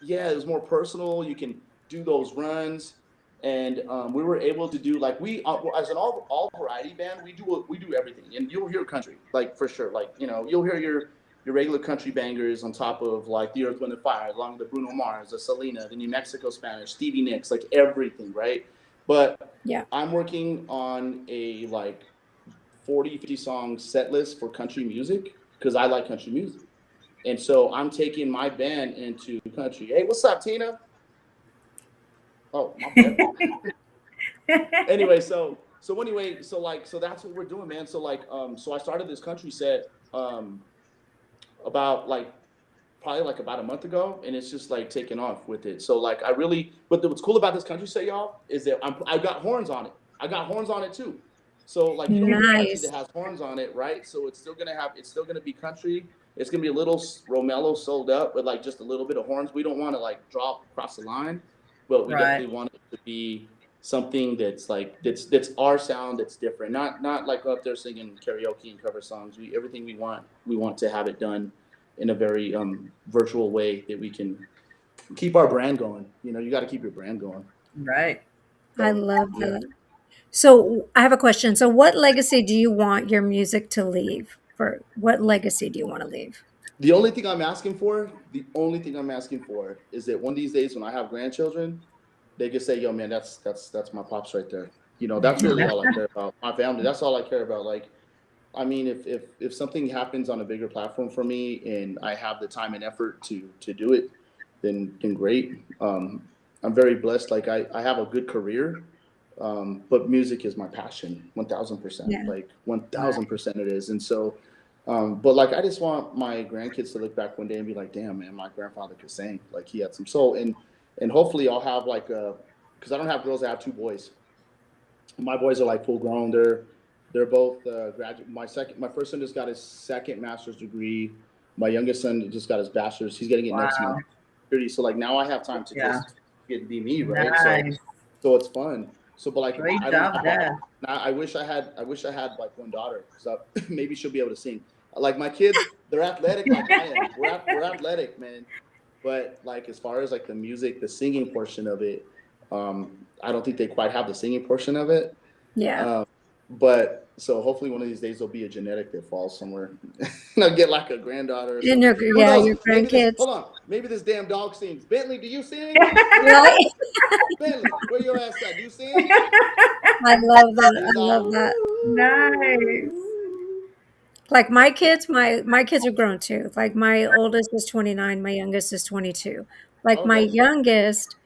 S3: Yeah, it was more personal. You can do those runs, and we were able to do like we as an all variety band. We do everything, and you'll hear country like for sure. Like you know, you'll hear your regular country bangers on top of like the Earth, Wind, and Fire, along the Bruno Mars, the Selena, the New Mexico Spanish, Stevie Nicks, like everything, right? But
S1: Yeah.
S3: I'm working on a like 40, 50 song set list for country music because I like country music. And so I'm taking my band into country. Hey, what's up, Tina? Oh, my bad. Anyway, so that's what we're doing, man. So like so I started this country set about like probably like about a month ago, and it's just like taking off with it. So like I really, but what's cool about this country set, y'all, is that I got horns on it. I got horns on it too. So like you don't hear country that
S1: Nice.
S3: has horns on it, right? So it's still gonna be country. It's gonna be a little Romello sold up with like just a little bit of horns. We don't want to like drop across the line, but we
S2: Right.
S3: definitely want it to be something that's like that's our sound that's different. Not like up there singing karaoke and cover songs. Everything we want to have it done in a very virtual way that we can keep our brand going. You know, you got to keep your brand going.
S2: Right.
S1: I
S3: So
S1: love
S3: yeah,
S1: that. So I have a question. So what legacy do you want your music to leave? For what legacy do you want to leave?
S3: the only thing I'm asking for is that one of these days when I have grandchildren, they can say, "Yo, man, that's my pops right there." You know, that's really all I care about. My family, that's all I care about. Like, I mean, if something happens on a bigger platform for me and I have the time and effort to do it, then great. I'm very blessed. Like I have a good career, but music is my passion, 1,000%.
S1: Yeah.
S3: Like one
S2: Right.
S3: thousand percent it is. And so, but like I just want my grandkids to look back one day and be like, damn man, my grandfather could sing. Like he had some soul. And hopefully I'll have like a, because I don't have girls, I have two boys. My boys are like full grown. They're both graduate. My first son just got his second master's degree. My youngest son just got his bachelor's. He's getting it next month.
S2: Wow.
S3: So like now I have time to
S2: Yeah.
S3: just get to be me, right?
S2: Nice.
S3: So it's fun. So but like
S2: Great
S3: I don't
S2: job,
S3: have
S2: Dad.
S3: I wish I had like one daughter because maybe she'll be able to sing. Like my kids, they're athletic like I am. We're athletic, man. But like as far as like the music, the singing portion of it, I don't think they quite have the singing portion of it.
S1: Yeah.
S3: Um, but So hopefully one of these days there'll be a genetic that falls somewhere. And I'll get like a granddaughter or
S1: And
S3: something.
S1: your
S3: Who
S1: yeah,
S3: knows?
S1: your
S3: Maybe this,
S1: grandkids.
S3: hold on. Maybe this damn dog sings. Bentley, do you sing?
S1: Right?
S3: Bentley, where your ass at? Do you sing?
S1: I love that.
S3: He's
S1: I love
S3: all,
S1: that.
S2: Nice.
S1: Like my kids, my kids are grown too. Like my oldest is 29, my youngest is 22. Like
S3: okay.
S1: my youngest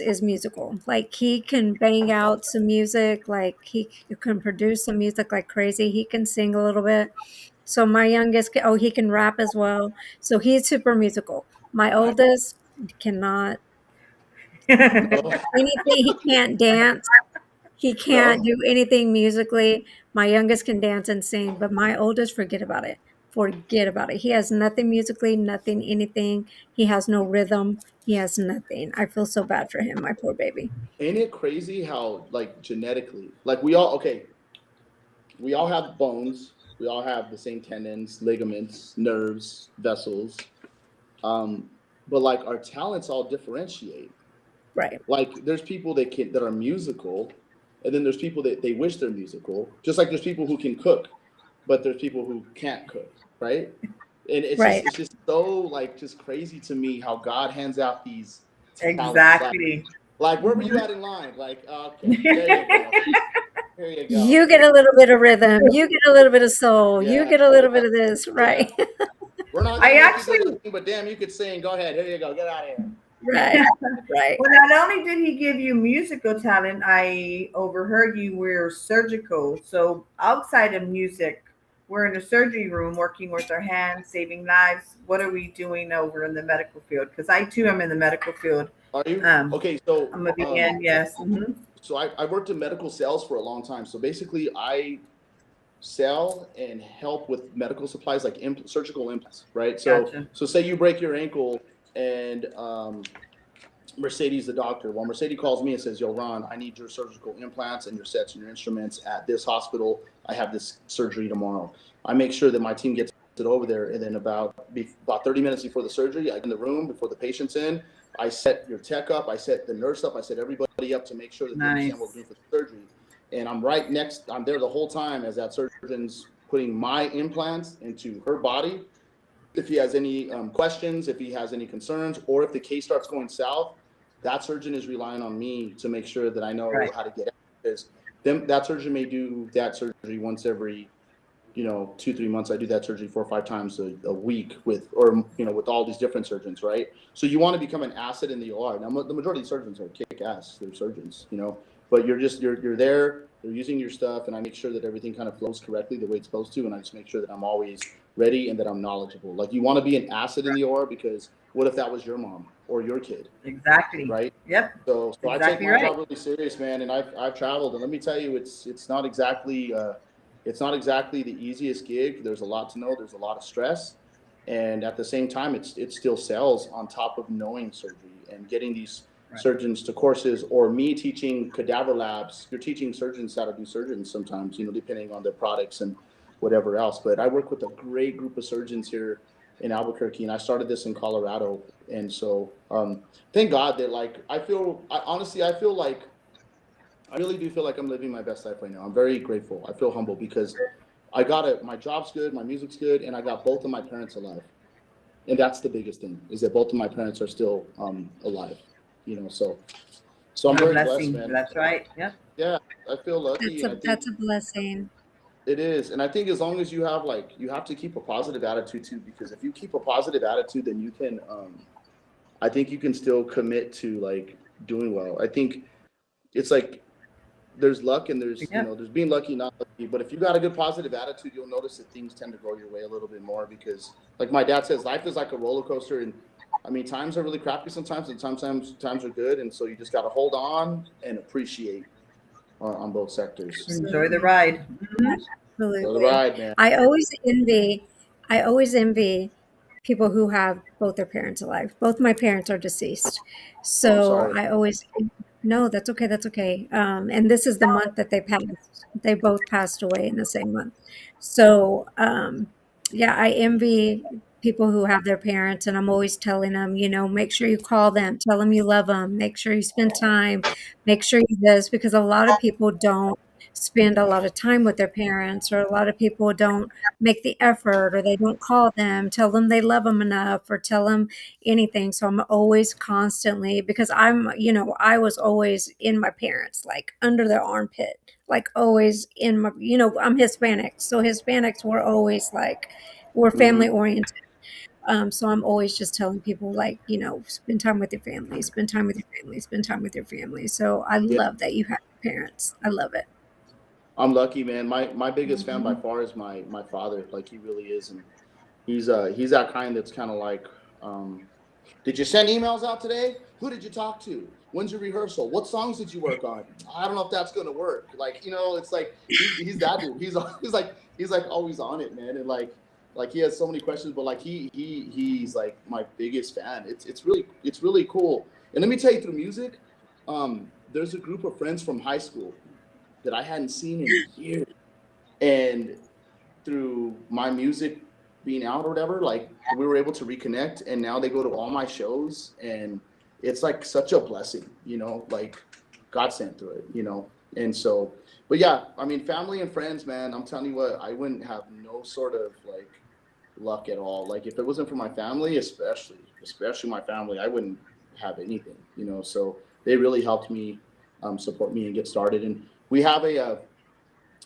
S1: is musical. Like he can bang out some music, like can produce some music like crazy. He can sing a little bit. So my youngest, oh, he can rap as well. So he's super musical. My
S3: Nice.
S1: oldest cannot
S3: No,
S1: anything. He can't dance. He can't
S3: no.
S1: do anything musically. My youngest can dance and sing, but my oldest, forget about it. Forget about it. He has nothing musically, nothing, anything. He has no rhythm. He has nothing. I feel so bad for him, my poor baby.
S3: Ain't it crazy how like genetically, like we all okay, we all have bones, we all have the same tendons, ligaments, nerves, vessels. Um, but like our talents all differentiate.
S1: Right,
S3: Like there's people that are musical, and then there's people that they wish they're musical. Just like there's people who can cook, but there's people who can't cook, right? And
S1: right.
S3: it's just so like just crazy to me how God hands out these talents.
S2: Exactly.
S3: Like where were you
S2: Mhm.
S3: at in line? Like okay, there you go, here you go.
S1: You get a little bit of rhythm. You get a little bit of soul. You
S3: Yeah,
S1: get a little
S3: yeah,
S1: bit of this.
S3: yeah.
S1: Right,
S3: We're not
S2: I
S3: gonna make you be able to
S2: actually,
S3: sing, but damn, you could sing. Go ahead, here you go. Get out of here.
S1: right, right,
S2: well, not only did he give you musical talent, I overheard you were surgical. So outside of music, we're in a surgery room working with our hands, saving lives. What are we doing over in the medical field? Because I too am in the medical field.
S3: Are you
S2: Um,
S3: okay? So
S2: I'm a VN, yes. Hmm.
S3: I worked in medical sales for a long time. So basically, I sell and help with medical supplies like surgical implants, right?
S2: Gotcha.
S3: So say you break your ankle and Mercedes, the doctor. Well, Mercedes calls me and says, "Yo, Ron, I need your surgical implants and your sets and your instruments at this hospital. I have this surgery tomorrow." I make sure that my team gets it over there, and then about 30 minutes before the surgery, I get in the room before the patient's in. I set your tech up, I set the nurse up, I set everybody up to make sure that they understand what we're
S2: Nice.
S3: doing for the surgery. And I'm there the whole time as that surgeon's putting my implants into her body. If he has any questions, if he has any concerns, or if the case starts going south, that surgeon is relying on me to make sure that I know
S2: Right.
S3: how to get out. Because that surgeon may do that surgery once every 2-3 months. I do that surgery 4 or 5 times a week with all these different surgeons, right? So you want to become an asset in the OR. Now the majority of surgeons are kick ass, they're surgeons, but you're there, they're using your stuff, and I make sure that everything kind of flows correctly the way it's supposed to, and I just make sure that I'm always ready and that I'm knowledgeable. Like you want to be an asset in the OR, because what if that was your mom or your kid,
S2: Exactly.
S3: right?
S2: Yep.
S3: So I take
S2: Exactly
S3: my
S2: right.
S3: job really serious, man, and I've traveled, and let me tell you, it's not exactly the easiest gig. There's a lot to know. There's a lot of stress, and at the same time, it still sells on top of knowing surgery and getting these
S2: Right.
S3: surgeons to courses, or me teaching cadaver labs. You're teaching surgeons how to do surgeons sometimes, depending on their products and whatever else. But I work with a great group of surgeons here in Albuquerque, and I started this in Colorado, and so thank God that honestly, I really do feel like I'm living my best life right now. I'm very grateful. I feel humble because my job's good, my music's good, and I got both of my parents alive. And that's the biggest thing, is that both of my parents are still alive. So I'm
S2: What a
S3: very blessed,
S2: blessing.
S3: man.
S2: That's right. Yep.
S3: Yeah, I feel lucky,
S1: That's
S3: and
S1: a
S3: I think
S1: that's a blessing.
S3: it is. And I think as long as you have to keep a positive attitude too, because if you keep a positive attitude, then you can I think you can still commit to like doing well. I think it's like there's luck, and
S2: Yep.
S3: there's being lucky, not lucky. But if you got a good positive attitude, you'll notice that things tend to go your way a little bit more, because like my dad says, life is like a roller coaster. And I mean, times are really crappy sometimes, and sometimes times are good. And so you just got to hold on and appreciate on both sectors.
S2: Enjoy the
S1: Absolutely.
S2: ride. Hmm.
S3: So the
S1: Absolutely.
S3: ride, man.
S1: I always envy I always envy people who have both their parents alive. Both my parents are deceased.
S3: Oh, I'm
S1: So
S3: sorry.
S1: I always no, that's okay, that's okay. And this is the month that they passed. They both passed away in the same month. So yeah, I envy people who have their parents, and I'm always telling them, make sure you call them, tell them you love them, make sure you spend time, make sure you this, because a lot of people don't spend a lot of time with their parents, or a lot of people don't make the effort, or they don't call them, tell them they love them enough, or tell them anything. So I'm always constantly, because I was always in my parents, like under their armpit, like always in my, I'm Hispanic. So Hispanics were always like, we're family
S3: Mm-hmm.
S1: oriented. So I'm always just telling people, like, spend time with your family, spend time with your family, spend time with your family. So I
S3: Yeah,
S1: love that you have parents. I love it.
S3: I'm lucky, man. My biggest fan by
S2: Mhm.
S3: far is my father. Like he really is, and he's that kind that's kind of like, um, did you send emails out today? Who did you talk to? When's your rehearsal? What songs did you work on? I don't know if that's gonna work. Like, it's like he's that dude. He's like always on it, man. And like he has so many questions, but like he's like my biggest fan. It's really cool. And let me tell you, through music, there's a group of friends from high school that I hadn't seen in years. And through my music being out or whatever, like we were able to reconnect, and now they go to all my shows, and it's like such a blessing, like God sent through it. And so, but yeah, I mean, family and friends, man, I'm telling you what, I wouldn't have no sort of like luck at all. Like if it wasn't for my family, especially my family, I wouldn't have anything. So they really helped me, support me and get started. And we have a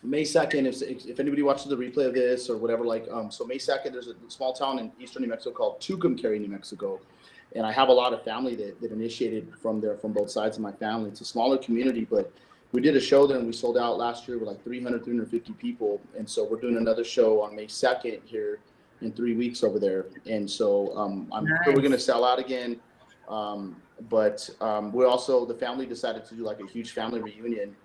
S3: May 2nd, if anybody watches the replay of this or whatever, like, so May 2nd, there's a small town in eastern New Mexico called Tucumcari, New Mexico. And I have a lot of family that initiated from there, from both sides of my family. It's a smaller community, but we did a show there and we sold out last year with like 350 people. And so we're doing another show on May 2nd here in 3 weeks over there. And so I'm sure we're going to
S2: Nice.
S3: sell out again. But we also, the family decided to do like a huge family reunion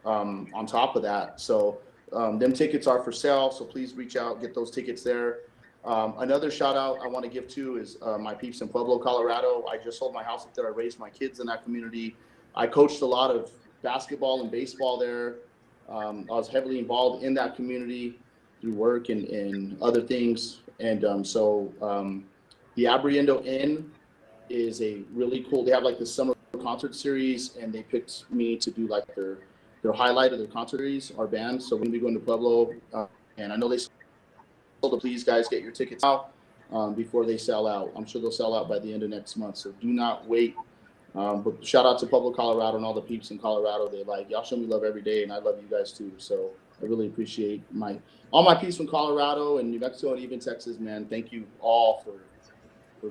S3: on top of that. So them tickets are for sale. So please reach out, get those tickets there. Another shout out I want to give to is my peeps in Pueblo, Colorado. I just sold my house up there. I raised my kids in that community. I coached a lot of basketball and baseball there. I was heavily involved in that community through work and other things. And the Abriendo Inn is a really cool, they have like this summer concert series, and they picked me to do like their highlight of their concert series, our band. So we're gonna be going to Pueblo, and I know they sold. Please, guys, get your tickets out before they sell out. I'm sure they'll sell out by the end of next month. So do not wait. But shout out to Pueblo, Colorado, and all the peeps in Colorado. They like y'all show me love every day, and I love you guys too. So I really appreciate all my peeps from Colorado and New Mexico and even Texas, man. Thank you all for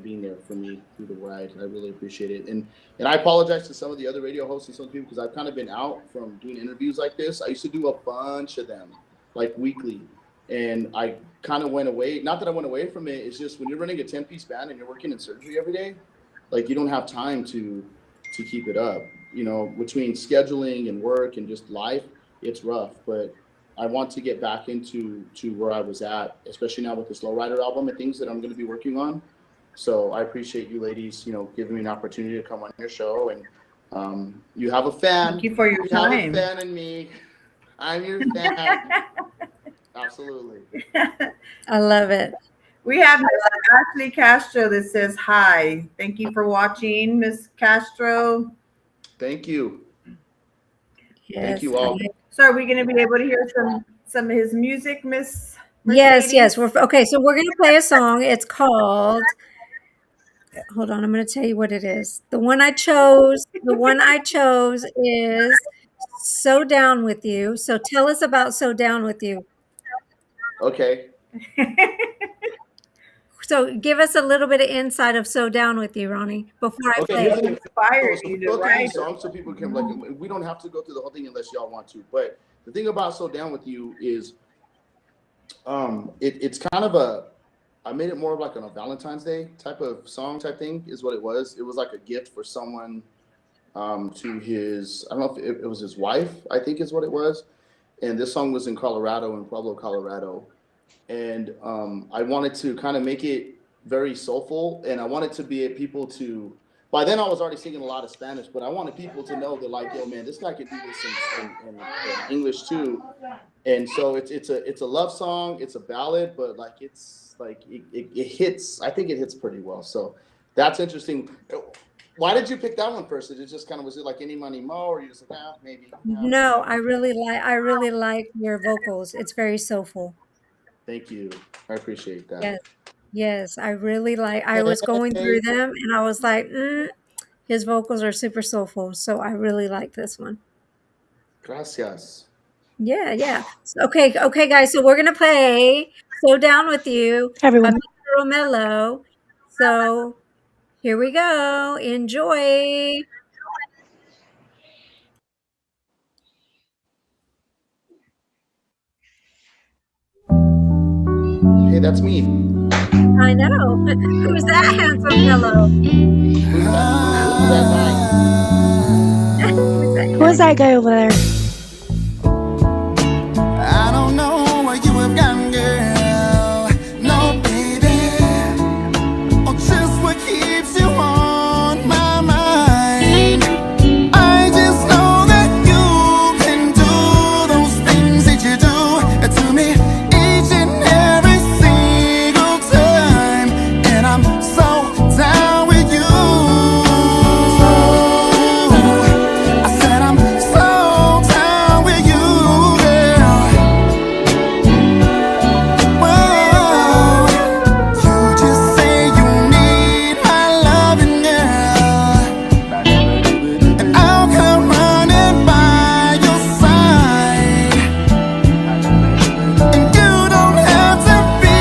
S3: being there for me through the ride. I really appreciate it. And I apologize to some of the other radio hosts and some people because I've kind of been out from doing interviews like this. I used to do a bunch of them, like weekly. And I kind of went away. Not that I went away from it. It's just when you're running a 10-piece band and you're working in surgery every day, like you don't have time to keep it up. Between scheduling and work and just life, it's rough. But I want to get back into where I was at, especially now with this Lowrider album and things that I'm going to be working on. So I appreciate you ladies, giving me an opportunity to come on your show. And you have a
S2: Thank
S3: fan.
S2: you for your
S3: You have a
S2: time.
S3: fan in me. I'm your fan. Absolutely.
S1: I love it.
S2: We have Miss Ashley Castro that says hi. Thank you for watching, Miss Castro.
S3: Thank you. Thank
S1: Yes.
S3: you all.
S2: So are we going to be able to hear some of his music, Miss
S1: Yes. We're
S2: Mercedes?
S1: okay. So we're gonna play a song. It's called. Hold on. I'm gonna tell you what it is. The one I chose. The one I chose is "So Down with You." So tell us about "So Down with You."
S3: Okay.
S1: So give us a little bit of insight of "So Down with You," Ronnie, before I
S3: Okay,
S1: play
S3: here's
S1: it.
S3: the thing.
S2: Inspired
S3: So we
S2: you to
S3: go through
S2: write
S3: these songs so people can like. We don't have to go through the whole thing unless y'all want to. But the thing about "So Down with You" is, it's kind of I made it more of like on a Valentine's Day type of song type thing is what it was. It was like a gift for someone, to his. I don't know if it was his wife. I think is what it was. And this song was in Colorado, in Pueblo, Colorado. And I wanted to kind of make it very soulful, and I wanted to be people to. By then, I was already singing a lot of Spanish, but I wanted people to know that, like, yo, man, this guy can do this in English too. And so it's a love song, it's a ballad, but like it hits. I think it hits pretty well. So that's interesting. Why did you pick that one first? Did it just kind of was it like any money mo, or you just like maybe
S1: No, I really like your vocals. It's very soulful.
S3: Thank you, I appreciate that.
S1: Yes. Yes, I was going through
S3: Hey,
S1: them and I was like, his vocals are super soulful. So I really like this one.
S3: gracias.
S1: Yeah, yeah. Okay, okay, guys. So we're gonna play "Slow Down with You" by
S4: Everyone.
S1: Mr. Romello. So here we go. Enjoy.
S3: Hey, that's me.
S1: I know. Who's that handsome fellow?
S3: Who's that? Who's that guy?
S1: Who's that
S4: Who is
S1: guy?
S4: that guy over there?
S5: I don't know where you have gone, girl. No, baby. Or just what keeps you on my mind. I just know that you can do those things that you do to me each and every single time. And I'm so down with you. I said I'm so down with you, girl. Whoa, you just say you need my loving, girl, and I'll come running by your side. And you don't have to be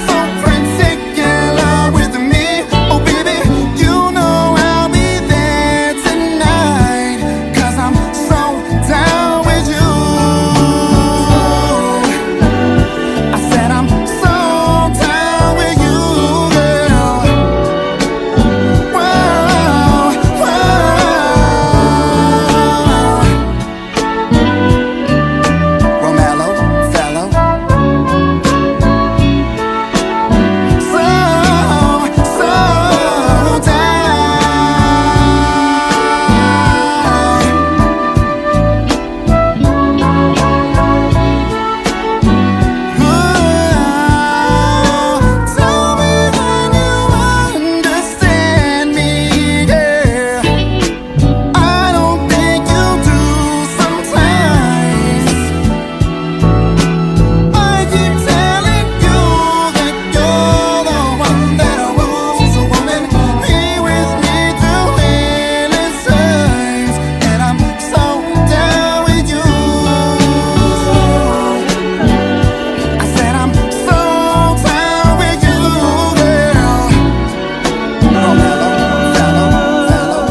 S5: so particular with me. Oh, baby, you know I'll be there tonight. 'Cause I'm so down with you. I said I'm so down with you, girl. Whoa, whoa. Romello, fellow. So down. Tell me when you understand me, girl. I don't think you do sometimes. I keep telling you that you're the one that I want. So woman, be with me through endless times. And I'm so down with you. I said I'm so down with you, girl. Romello, fellow, fellow.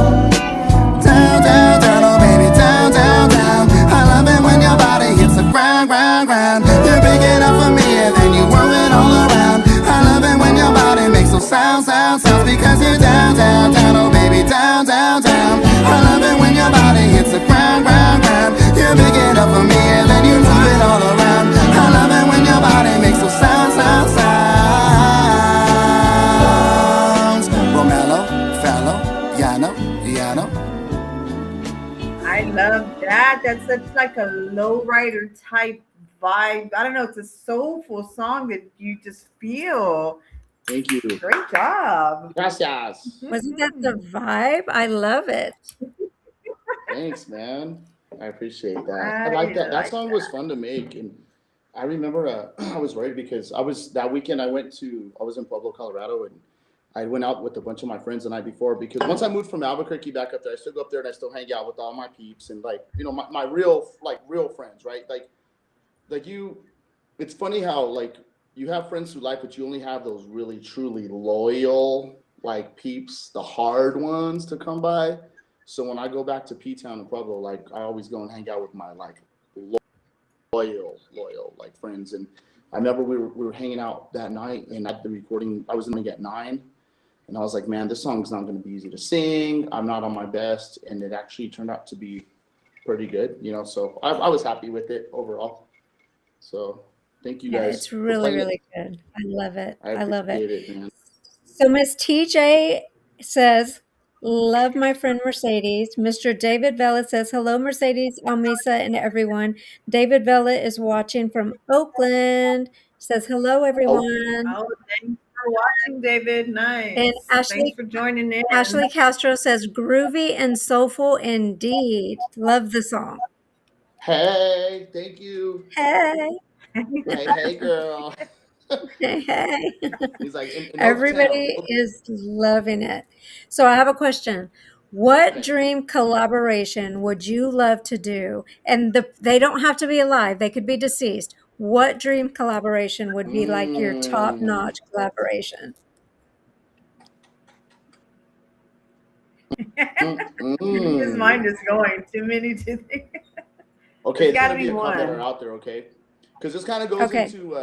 S5: Down, down, down, oh baby, down, down, down. I love it when your body hits the ground, ground, ground. You're big enough for me and then you whirl it all around. I love it when your body makes those sounds, sounds, sounds. Because you're down, down, down, oh baby, down, down, down. I love it when your body hits the ground, ground, ground. You're big enough for me and then you move it all around. I love it when your body makes those sounds, sounds, sounds. Romello, fellow, Yano, Yano.
S2: I love that. That's such like a lowrider type vibe. I don't know. It's a soulful song that you just feel.
S3: Thank you.
S2: Great job.
S3: Gracias.
S1: Wasn't that the vibe? I love it.
S3: Thanks, man. I appreciate that. I
S2: I
S3: like that. That
S2: like
S3: song was
S2: that.
S3: fun to make, and I remember I was worried because I was that weekend. I was in Pueblo, Colorado, and I went out with a bunch of my friends the night before because once I moved from Albuquerque back up there, I still go up there and I still hang out with all my peeps and like my real friends, right? Like you. It's funny how like you have friends through life, but you only have those really truly loyal like peeps, the hard ones to come by. So when I go back to P Town and Pueblo, like I always go and hang out with my like loyal like friends. And I remember we were hanging out that night and at the recording, I was in at 9, and I was like, man, this song's not going to be easy to sing. I'm not on my best, and it actually turned out to be pretty good, So I was happy with it overall. So thank you
S1: Yeah,
S3: guys
S1: it's
S3: for
S1: really,
S3: playing it.
S1: really good. I love it.
S3: I
S1: I love it.
S3: appreciate it, man.
S1: So Miss TJ says, love my friend Mercedes. Mr. David Vela says, hello, Mercedes, Almisa, and everyone. David Vela is watching from Oakland. Says, hello,
S3: Oh,
S1: everyone.
S2: Oh, thanks for watching, David.
S1: And
S2: Nice. Thanks for joining in.
S1: Ashley Castro says, groovy and soulful indeed. Love the song.
S3: Hey, thank you.
S1: Hey,
S3: Hey, girl.
S1: hey, hey.
S3: He's like in Oaktown.
S1: Everybody is loving it. So I have a question. What
S3: Okay.
S1: dream collaboration would you love to do? And they don't have to be alive, they could be deceased. What dream collaboration would be like your
S3: Mm,
S1: top-notch collaboration?
S2: His
S3: mm.
S2: mind is going too many to think.
S3: Okay,
S2: There's
S3: it's
S2: got
S3: gonna
S2: to
S3: be
S2: be
S3: a couple that are
S2: one.
S3: out there. Okay, because this kind of goes
S1: Okay.
S3: into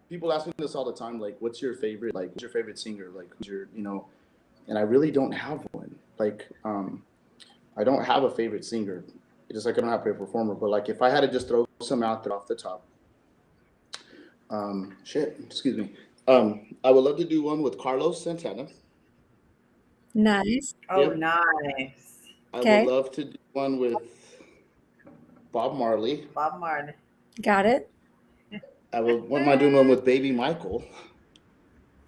S3: people ask me this all the time. Like, what's your favorite? Like, what's your favorite singer? Like, who's your, And I really don't have one. Like, I don't have a favorite singer. It's just like I don't have a favorite performer. But like, if I had to just throw some out there off the top, excuse me. I would love to do one with Carlos Santana.
S1: Nice.
S2: Oh,
S3: Yep.
S2: nice.
S3: I would
S1: Okay.
S3: love to do one with Bob Marley.
S2: Bob Marley.
S1: Got it.
S3: What am I doing one with Baby Michael?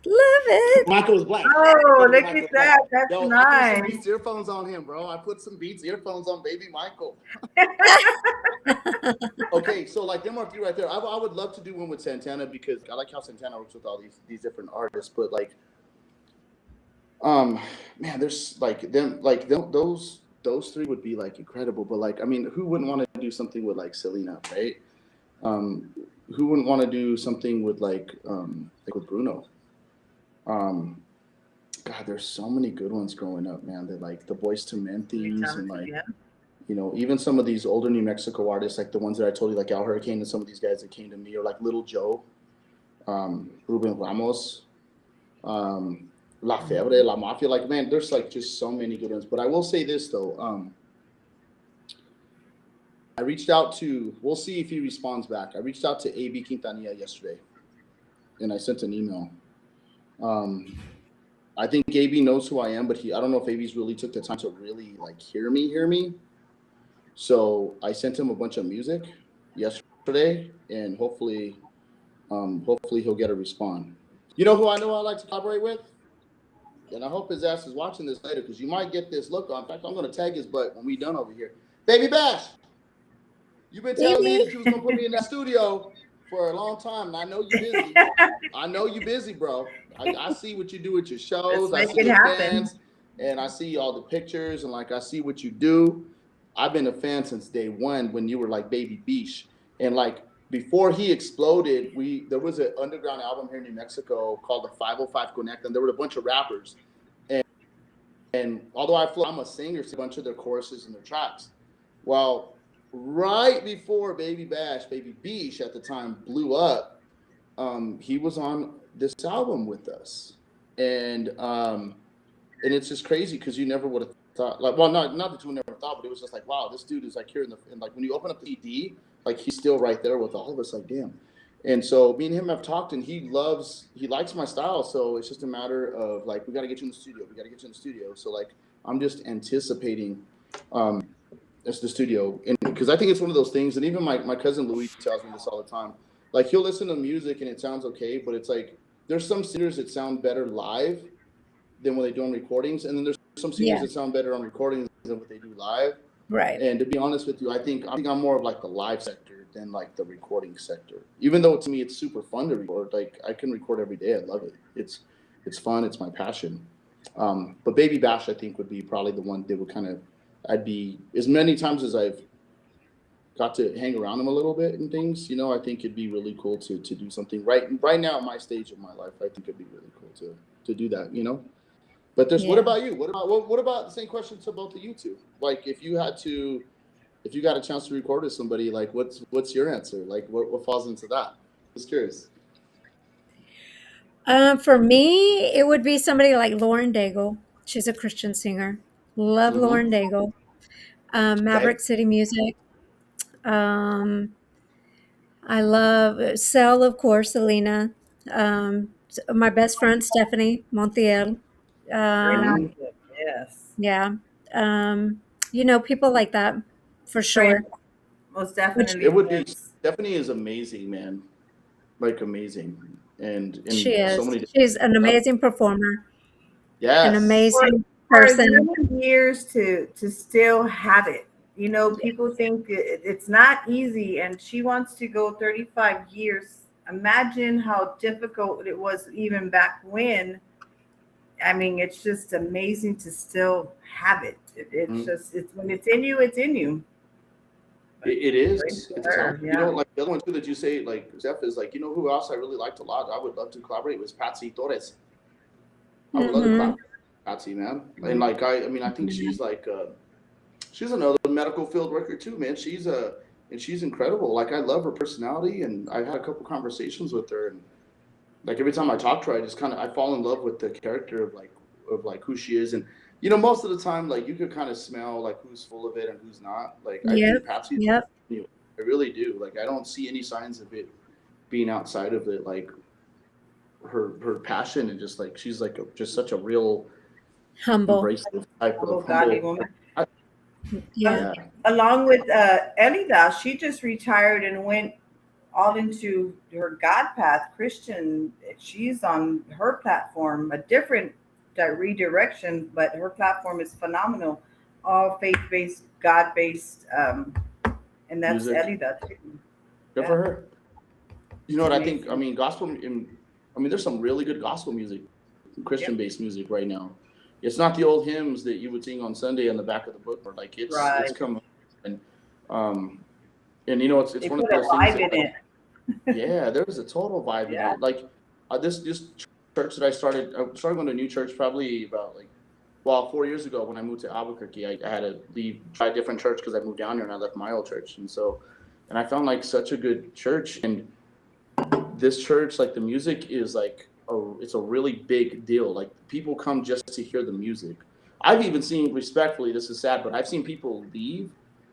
S1: Love it.
S3: Michael was black.
S2: Oh,
S3: Baby
S2: look
S3: Michael
S2: at
S3: was black.
S2: that. That's
S3: Yo, I put some
S2: nice.
S3: Beats earphones on him, bro. I put some Beats earphones on Baby Michael. Okay, so like them are three right there. I would love to do one with Santana because I like how Santana works with all these different artists. But like, man, there's those three would be like incredible. But like, I mean, who wouldn't want to do something with like Selena, right? Um, who wouldn't want to do something with like with Bruno? Um, God, there's so many good ones growing up, man. That like the Boys to Men
S2: Pretty
S3: themes and
S2: talented,
S3: like
S2: yeah.
S3: even some of these older New Mexico artists, like the ones that I told you, like Al Hurricane and some of these guys that came to me, or like Little Joe, Ruben Ramos, La Febre, La Mafia. Like, man, there's like just so many good ones. But I will say this though, I reached out to. We'll see if he responds back. I reached out to AB Quintanilla yesterday, and I sent an email. Um, I think AB knows who I am, but I don't know if AB's really took the time to really like hear me. So I sent him a bunch of music yesterday, and hopefully he'll get a response. You know who I know I like to collaborate with, and I hope his ass is watching this later because you might get this look on. In fact, I'm gonna tag his butt when we done over here. Baby Bash, you've been telling me that you was gonna put me in that studio for a long time, and I know you're busy. I know you're busy, bro. I see what you do with your shows.
S2: Let's
S3: I
S2: make
S3: see
S2: it
S3: your
S2: happen.
S3: fans, and I see all the pictures, and like I see what you do. I've been a fan since day one when you were like Baby Beach, and like before he exploded, there was an underground album here in New Mexico called the 505 Connect, and there were a bunch of rappers. And although I'm a singer, so a bunch of their choruses and their tracks. Well, right before Baby Beach at the time blew up, he was on this album with us, and it's just crazy because you never would have thought, like, well, not that you never thought, but it was just like, wow, this dude is like here and like when you open up the CD, like he's still right there with all of us, like damn. And so me and him have talked, and he likes my style, so it's just a matter of like we got to get you in the studio, So like I'm just anticipating it's the studio, and because I think it's one of those things, and even my cousin Louis tells me this all the time. Like he'll listen to music and it sounds okay, but it's like there's some singers that sound better live than when they do on recordings, and then there's some singers that sound better on recordings than what they do live.
S1: Right.
S3: And to be honest with you, I think I'm more of like the live sector than like the recording sector. Even though to me it's super fun to record, like I can record every day. I love it. It's fun. It's my passion. But Baby Bash, I think, would be probably the one that would kind of I'd be as many times as I've got to hang around him a little bit and things. I think it'd be really cool to do something right now at my stage of my life. I think it'd be really cool to do that. But what about you? What about the same question to both of you two? Like if you got a chance to record with somebody, like what's your answer? Like what falls into that? Just curious.
S1: For me, it would be somebody like Lauren Daigle. She's a Christian singer. Love Lauren Daigle. Maverick City Music. I love Cell, of course, Selena. My best friend, Stephanie Montiel.
S2: Great
S1: Um,
S2: outfit. Yes.
S1: yeah. Um, people like that for
S2: Great.
S1: sure.
S2: Most definitely.
S3: It would be Stephanie is amazing, man. Like amazing. and
S1: She
S3: in so
S1: is.
S3: many different
S1: She's an
S3: levels.
S1: amazing performer, an
S3: Yes.
S2: for
S1: amazing
S2: for as
S1: person.
S2: many years to still have it. You know,
S1: Yeah.
S2: people think it's not easy, and she wants to go 35 years. Imagine how difficult it was even back when. I mean, it's just amazing to still have it. It's
S3: Mhm.
S2: just it's when it's in you, it's in you. But
S3: It
S2: praise
S3: is.
S2: to
S3: It's a talent.
S2: her, yeah.
S3: Like the other one too that you say, like Zeph is like, who else I really liked a lot. I would love to collaborate with Patsy Torres. I would love to
S1: Mm-hmm.
S3: collaborate with Patsy, man. And
S2: Mhm.
S3: like I mean, I think she's like she's another medical field worker too, man. And she's incredible. Like I love her personality, and I had a couple conversations with her, and like every time I talk to her, I just kind of I fall in love with the character of like who she is, and most of the time, like you could kind of smell like who's full of it and who's not. Like I think
S1: Yep.
S3: Patsy,
S1: Yep.
S3: I really do. Like I don't see any signs of it being outside of it. Like her passion and just like she's like just such a real
S1: Humble.
S3: embracive type
S2: Humble,
S3: of
S2: godly
S3: humble.
S2: woman.
S3: I,
S1: Yeah.
S2: Al-
S3: yeah,
S2: Along with Elida, she just retired and went all into her God path, Christian. She's on her platform, a different redirection, but her platform is phenomenal. All faith based, God based, and that's
S3: music.
S2: Elida too.
S3: Good for
S2: Yeah,
S3: her. You know
S2: it's
S3: what I think? I
S2: amazing.
S3: mean, gospel. I mean, there's some really good gospel music,
S2: Yep.
S3: Christian-based music right now. It's not the old hymns that you would sing on Sunday on the back of the book, but like it's
S2: Right.
S3: come and um it's
S2: They
S3: one of
S2: put a
S3: those things
S2: vibe
S3: that
S2: in
S3: like
S2: it.
S3: yeah, there's a total vibe in
S2: Yeah.
S3: it. Like this church that I started going to a new church probably about like 4 years ago when I moved to Albuquerque. I had to leave, try a different church because I moved down here and I left my old church, and I found like such a good church. And this church, like the music is like it's a really big deal. Like people come just to hear the music. I've even seen, respectfully, this is sad, but I've seen people leave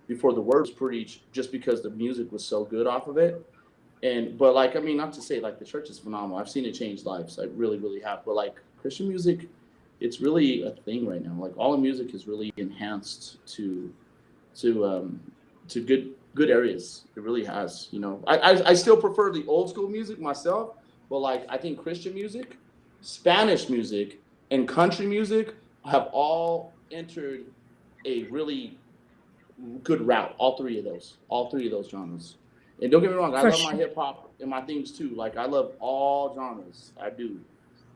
S3: before the words preached just because the music was so good off of it. And but like I mean, not to say like the church is phenomenal. I've seen it change lives. I really, really have. But like Christian music, it's really a thing right now. Like all the music is really enhanced to good areas. It really has. I still prefer the old school music myself, but like I think Christian music, Spanish music, and country music have all entered a really good route. All three of those genres. And don't get me wrong, I
S1: For
S3: love my
S1: sure.
S3: hip hop and my things too. Like I love all genres, I do.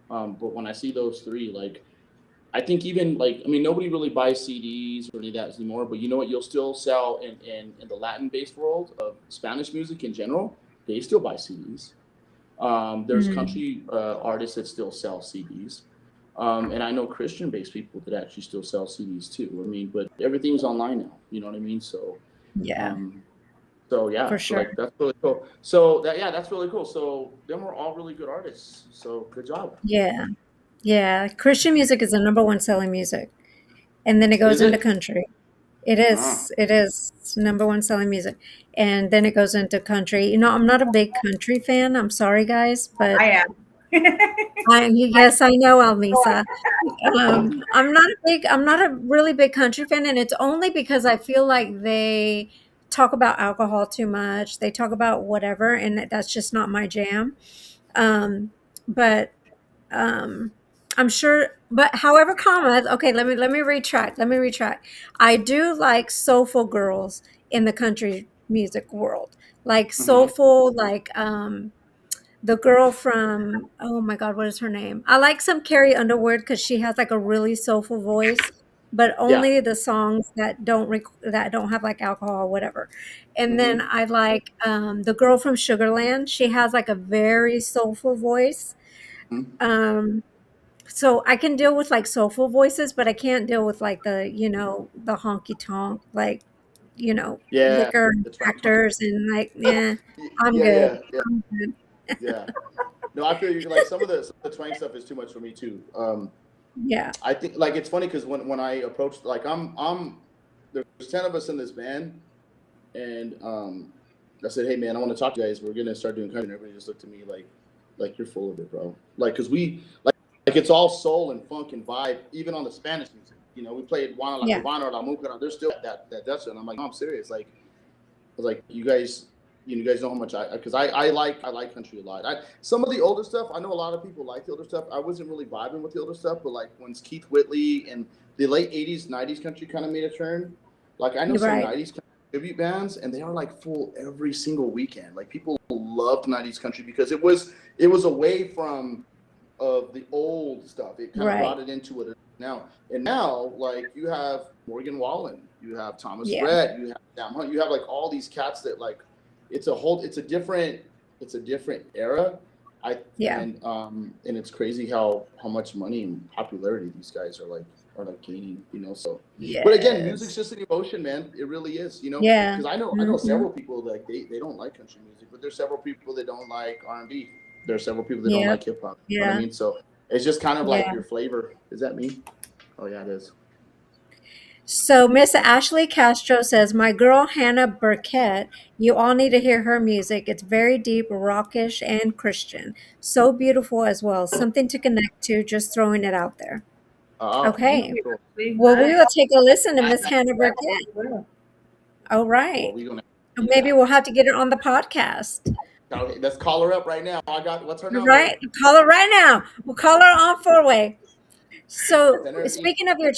S3: But when I see those three, like I think even like I mean nobody really buys CDs or any of that anymore. But you know what? You'll still sell in the Latin based world of Spanish music in general. They still buy CDs. There's
S1: Mm.
S3: country artists that still sell CDs. And I know Christian based people that actually still sell CDs too. I mean, but everything's online now. You know what I mean?
S1: Yeah.
S3: Um, so yeah,
S1: For
S3: so
S1: sure.
S3: like that's really cool. So that yeah, that's really cool. So them were all really good artists. So good job.
S1: Yeah. Yeah. Christian music is the number one selling music, and then it goes
S3: Is
S1: into
S3: it?
S1: country. It
S3: Ah,
S1: is. It is number one selling music, and then it goes into country. I'm not a big country fan. I'm sorry, guys, but
S2: I am.
S1: yes, I know, Almisa. I'm not a really big country fan, and it's only because I feel like they talk about alcohol too much. They talk about whatever, and that's just not my jam. Um, but um, I'm sure, but however, okay, let me retract. Let me retract. I do like soulful girls in the country music world, like
S3: mm-hmm.
S1: soulful, like the girl from, oh my God, what is her name? I like some Carrie Underwood because she has like a really soulful voice, but
S3: Yeah.
S1: only the songs that don't have like alcohol or whatever. And then
S3: Mm-hmm.
S1: I like the girl from Sugarland. She has like a very soulful voice.
S3: Mm-hmm.
S1: Um, so I can deal with like soulful voices, but I can't deal with like the honky tonk, like,
S3: Yeah.
S1: liquor
S3: The twang.
S1: actors and like, yeah, I'm
S3: Yeah,
S1: good.
S3: yeah, yeah,
S1: I'm good.
S3: yeah. No, I feel you. Like some of the twang stuff is too much for me too.
S1: Yeah.
S3: I think like it's funny because when I approached like I'm there's 10 of us in this band, and I said, hey man, I want to talk to you guys. We're gonna start doing country, and everybody just looked at me like you're full of it, bro. Like because we like it's all soul and funk and vibe, even on the Spanish music. We played Juana la
S1: Yeah.
S3: Cubana or La Mucra. There's still that Dutch, and I'm like, no, I'm serious. Like I was like, you guys. you guys know how much because I like country a lot. Some of the older stuff, I know a lot of people like the older stuff. I wasn't really vibing with the older stuff, but like when Keith Whitley and the late '80s, '90s country kind of made a turn. Like I know
S1: You're
S3: some
S1: right.
S3: '90s tribute bands, and they are like full every single weekend. Like people loved '90s country because it was away from of the old stuff. It kind of
S1: Right.
S3: brought it into it now. And now, like you have Morgan Wallen, you have Thomas
S1: Yeah.
S3: Rhett, you have Sam Hunt, you have like all these cats that like it's a different era.
S1: Yeah.
S3: And it's crazy how much money and popularity these guys are like gaining, so but again, music's
S1: Yes.
S3: just an emotion, man. It really is,
S1: Yeah.
S3: because I know several people like they don't like country music, but there's several people that don't like R&B. There are several people that don't
S1: Yeah.
S3: like hip hop. You know what I
S1: Yeah.
S3: mean? So it's just kind of like
S1: Yeah.
S3: your flavor. Is that me? Oh yeah, it is.
S1: So Miss Ashley Castro says, "My girl Hannah Burkett, you all need to hear her music. It's very deep, rockish, and Christian. So beautiful as well. Something to connect to. Just throwing it out there."
S3: Oh,
S2: Thank
S1: Okay.
S2: you.
S3: cool.
S2: Ashley.
S1: Well, we
S2: Nice.
S1: will take a listen to
S3: That,
S1: Miss Hannah
S2: Yes,
S1: Burkett.
S2: we will.
S1: All
S3: well,
S1: right.
S3: we're gonna do
S1: Maybe
S3: that.
S1: we'll have to get her on the podcast.
S3: Okay, let's call her up right now. What's her number?
S1: Right? Call her right now. We'll call her on four-way. So
S3: Send her an email.
S1: speaking of your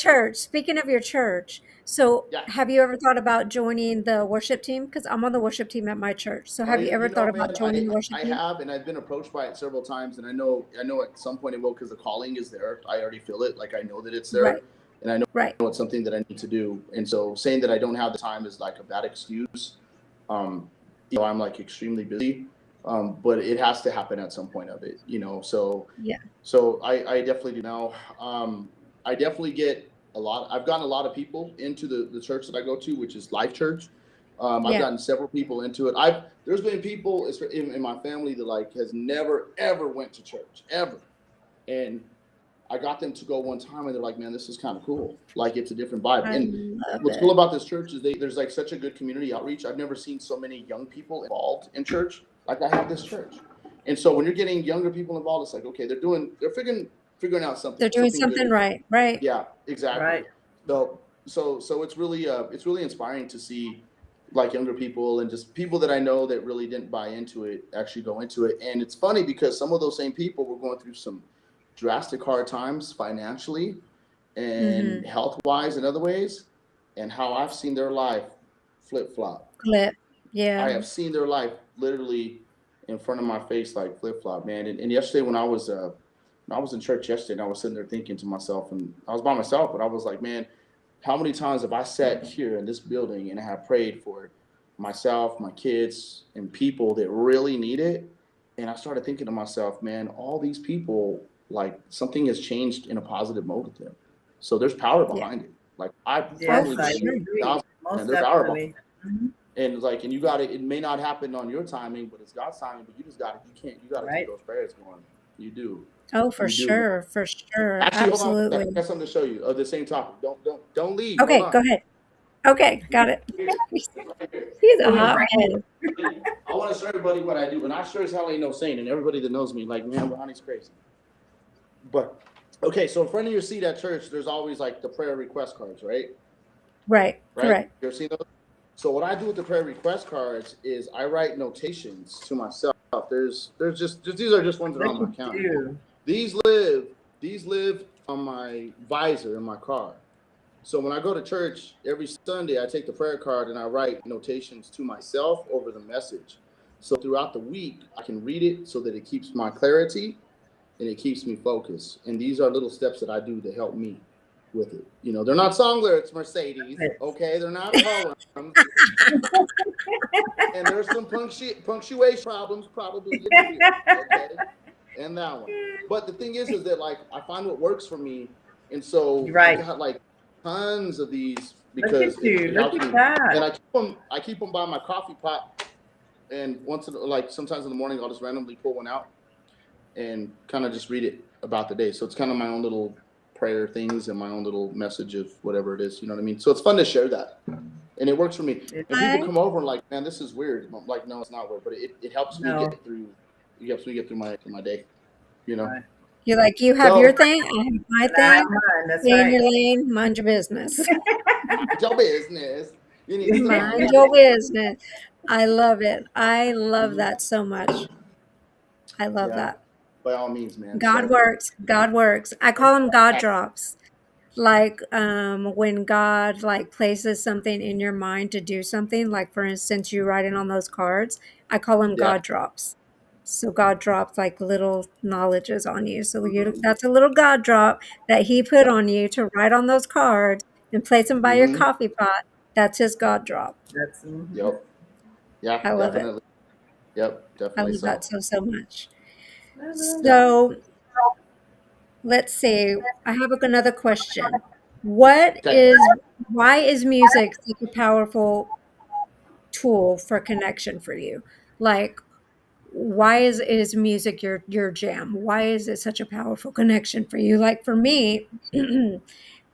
S1: church, so
S3: Yeah.
S1: have you ever thought about joining the worship team? Because I'm on the worship team at my church. So
S3: Oh,
S1: have you ever thought
S3: man,
S1: about joining the worship
S3: I
S1: team?
S3: have, and I've been approached by it several times, and I know at some point it will, because the calling is there. I already feel it. Like I know that it's there,
S1: Right.
S3: and I know
S1: Right.
S3: it's something that I need to do. And so saying that I don't have the time is like a bad excuse. I'm like extremely busy, but it has to happen at some point of it. So
S1: Yeah.
S3: so I definitely do now. I definitely get a lot. I've gotten a lot of people into the church that I go to, which is Life Church. I've
S1: Yeah.
S3: gotten several people into it. There's been people in my family that like has never ever went to church ever, and I got them to go one time, and they're like, "Man, this is kind of cool. Like it's a different vibe."
S1: I
S3: And
S1: love
S3: what's cool
S1: it.
S3: about this church is there's like such a good community outreach. I've never seen so many young people involved in church like I have this church. And so when you're getting younger people involved, it's like, okay, they're figuring out something.
S1: They're doing
S3: something
S1: something
S3: good.
S1: right. Right.
S3: Yeah, exactly.
S2: Right.
S3: So it's really inspiring to see like younger people and just people that I know that really didn't buy into it actually go into it. And it's funny because some of those same people were going through some drastic hard times financially and
S1: Mm-hmm.
S3: health wise and other ways, and how I've seen their life flip flop.
S1: Clip.
S3: I
S1: Yeah.
S3: have seen their life literally in front of my face, like flip flop, man. And yesterday when I was in church yesterday, and I was sitting there thinking to myself, and I was by myself, but I was like, man, how many times have I sat here in this building and I have prayed for myself, my kids, and people that really need it? And I started thinking to myself, man, all these people, like something has changed in a positive mode with them. So there's power
S1: Yeah.
S3: behind it. Like I
S1: Oh,
S2: Yes,
S3: firmly
S1: for
S2: I
S3: believe,
S1: sure.
S2: agree.
S3: 1,000%,
S2: Most
S3: there's power behind
S2: definitely.
S3: it.
S2: Mhm.
S3: And like, and you got it may not happen on your timing, but it's God's timing. But you got to keep
S2: Right.
S3: those prayers going. You do.
S1: Oh, for
S3: You do, man.
S1: sure. For sure.
S3: Actually, hold on. I
S1: Absolutely.
S3: got something to show you of the same topic. Don't leave. Hold
S1: Okay,
S3: on.
S1: go ahead. Okay, got it.
S3: Here, right here.
S1: He's a
S2: Oh, he's
S1: hot
S2: right
S1: head.
S3: I want to show everybody what I do, and I sure as hell ain't no saint. And everybody that knows me, like, man, Ronnie's crazy. But okay, so in front of your seat at church, there's always like the prayer request cards, right?
S1: Right.
S3: Right?
S1: Correct.
S3: You ever seen those? So what I do with the prayer request cards is I write notations to myself. There's just these are just ones that are on my
S2: Look at
S3: calendar.
S2: you.
S3: These live on my visor in my car. So when I go to church every Sunday, I take the prayer card and I write notations to myself over the message. So throughout the week, I can read it so that it keeps my clarity and it keeps me focused. And these are little steps that I do to help me with it. They're not song lyrics, Mercedes. Okay, they're not poems. And there's some punctuation problems probably. Okay, and that one. But the thing is that like I find what works for me, and so
S2: You're right.
S3: I got like tons of these
S2: Look
S3: because
S2: at you.
S3: it
S2: Look
S3: helps
S2: at
S3: me.
S2: that.
S3: And I keep them by my coffee pot, and sometimes in the morning I'll just randomly pull one out and kind of just read it about the day. So it's kind of my own little prayer things and my own little message of whatever it is. You know what I mean? So it's fun to share that. And it works for me. And people come over and like, man, this is weird. I'm like, no, it's not weird, but it helps me
S2: No.
S3: get through. It helps me get through my day.
S2: Right.
S1: You're like, you have
S3: So-
S1: your thing, I have my
S2: And I have
S1: thing.
S2: mine. That's
S1: Stay in your
S2: right.
S1: lane, mind your business.
S3: It's your business. You need to
S1: Mind your business. I love it. I love
S3: Mhm.
S1: that so much. I love
S3: Yeah,
S1: that.
S3: by all means, man.
S1: God
S3: So
S1: works. God works. I call them God drops. Like when God like places something in your mind to do something, like for instance, you writing on those cards, I call them
S3: yeah,
S1: God drops. So God drops like little knowledges on you. So you that's a little God drop that He put
S3: yeah.
S1: on you to write on those cards and place them by your
S3: Mm-hmm.
S1: coffee pot. That's His God drop.
S2: That's
S3: Yep. Yeah,
S1: I love it.
S3: definitely. Yep,
S1: I
S3: definitely
S1: love that
S3: so.
S1: so so much.
S3: Yeah.
S1: So let's see. I have another question. What
S3: Okay.
S1: is why is music such a powerful tool for connection for you? Like why is music your jam? Why is it such a powerful connection for you? Like for me,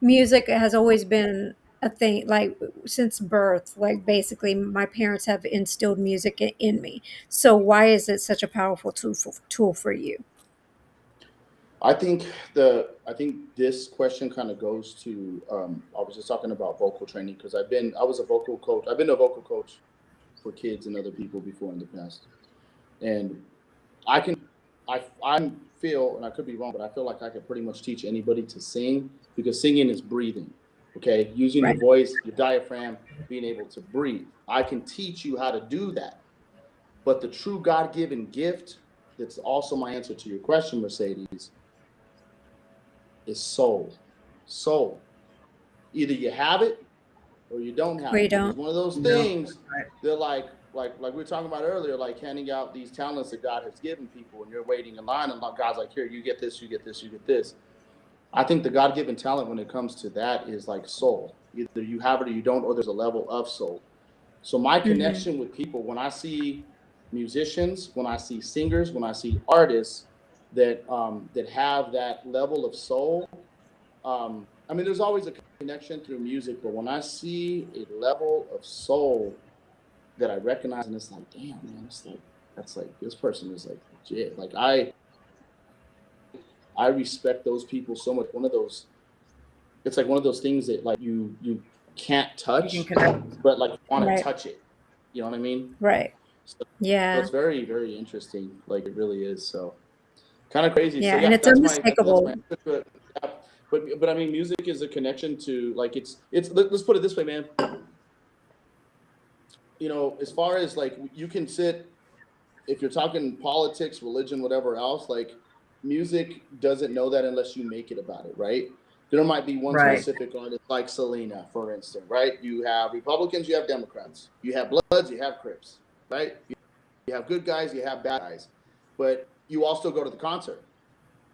S1: music has always been a thing like since birth. Like basically my parents have instilled music in me. So why is it such a powerful tool for you?
S3: I think this question kind of goes to I was just talking about vocal training because I was a vocal coach. I've been a vocal coach for kids and other people before in the past. And I can I feel, and I could be wrong, but I feel like I could pretty much teach anybody to sing because singing is breathing. Okay? Using your
S1: Right.
S3: voice, your diaphragm, being able to breathe. I can teach you how to do that. But the true God-given gift that's also my answer to your question, Mercedes, is soul. Soul. Either you have it or you don't
S1: Or
S3: have
S1: you
S3: it. And it's
S1: don't?
S3: one of those
S2: no,
S3: things
S2: right.
S3: they're like we were talking about earlier, like handing out these talents that God has given people and you're waiting in line and God's like, here, you get this, you get this, you get this. I think the God given talent when it comes to that is like soul. Either you have it or you don't, or there's a level of soul. So my
S1: Hmm.
S3: connection with people, when I see musicians, when I see singers, when I see artists that have that level of soul, I mean, there's always a connection through music, but when I see a level of soul that I recognize, and it's like, damn, man, it's like that's like this person is like legit. Like I respect those people so much. One of those, it's like one of those things that like you can't
S2: You can
S3: touch,
S2: connect.
S3: but like you want to
S1: Right.
S3: touch it. You know what I mean?
S1: Right.
S3: So, so
S1: Yeah.
S3: it's very very interesting. Like it really is. So kind of crazy. So
S1: Yeah. And
S3: yeah,
S1: it's
S3: that's
S1: unmistakable.
S3: my answer to it. Yeah. But I mean, music is a connection to like it's let's put it this way, man. You know, as far as like you can sit, if you're talking politics, religion, whatever else, like music doesn't know that unless you make it about it, right? There might be one
S2: Right.
S3: specific artist like Selena, for instance, right? You have Republicans, you have Democrats, you have Bloods, you have Crips, right? You have good guys, you have bad guys, but you all still go to the concert,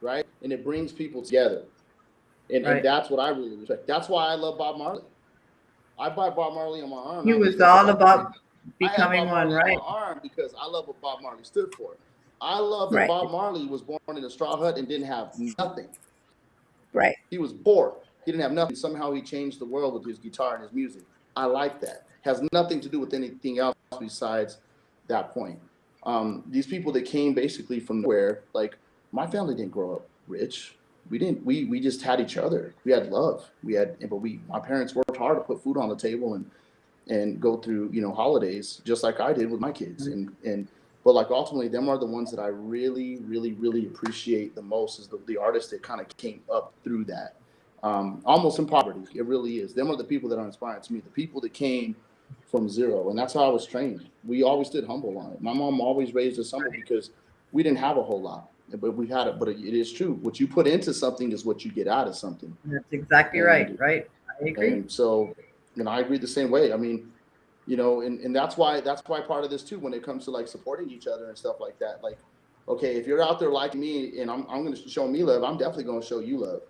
S3: right? And it brings people together. And
S2: Right.
S3: that's what I really respect. That's why I love Bob Marley. I buy Bob Marley on my arm
S2: He
S3: not
S2: was
S3: because of
S2: all
S3: Bob Marley.
S2: about
S3: I have
S2: becoming
S3: Bob
S2: one,
S3: Marley on my
S2: right?
S3: arm because I love what Bob Marley stood for. I love that
S1: Right.
S3: Bob Marley was born in a straw hut and didn't have nothing.
S1: Right.
S3: He was poor. He didn't have nothing. Somehow he changed the world with his guitar and his music. I like that. Has nothing to do with anything else besides that point. These people that came basically from nowhere, like my family didn't grow up rich. We didn't. We just had each other. We had love. We had, but we my parents worked hard to put food on the table and go through holidays just like I did with my kids and but like ultimately them are the ones that I really really really appreciate the most is the artists that kind of came up through that almost in poverty. It really is. Them are the people that are inspiring to me, the people that came from zero, and that's how I was trained. We always stood humble on it. My mom always raised us humble because we didn't have a whole lot, but we had it. But it is true, what you put into something is what you get out of something.
S2: That's exactly right.
S3: and
S2: Right. I agree.
S3: and so, I agree the same way. I mean, and that's why part of this too, when it comes to like supporting each other and stuff like that. Like, okay, if you're out there like me and I'm going to show me love, I'm definitely going to show you love.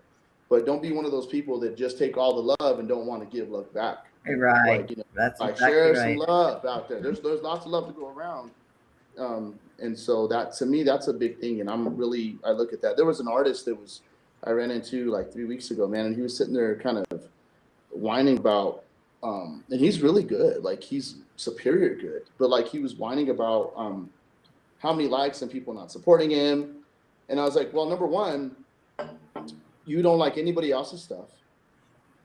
S3: But don't be one of those people that just take all the love and don't want to give love back.
S2: Right.
S3: Like,
S2: That's
S3: like
S2: exactly
S3: share some
S2: right.
S3: love out there. There's lots of love to go around. And so that to me, that's a big thing. And I look at that. There was an artist I ran into like 3 weeks ago, man, and he was sitting there kind of whining about and he's really good, like he's superior good, but like he was whining about how many likes and people not supporting him. And I was like, well, number one, you don't like anybody else's stuff.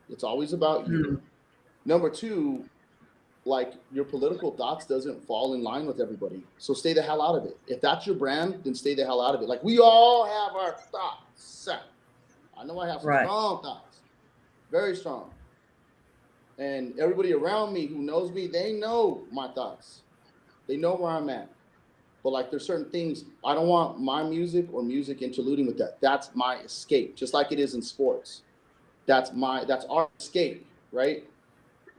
S3: It's always about
S2: Hmm.
S3: you. Number two, like your political thoughts doesn't fall in line with everybody. So stay the hell out of it. If that's your brand, then stay the hell out of it. Like we all have our thoughts. I know I have some
S2: Right.
S3: strong thoughts, very strong. And everybody around me who knows me, they know my thoughts. They know where I'm at. But like there's certain things I don't want my music or music interluding with that. That's my escape, just like it is in sports. That's our escape, right?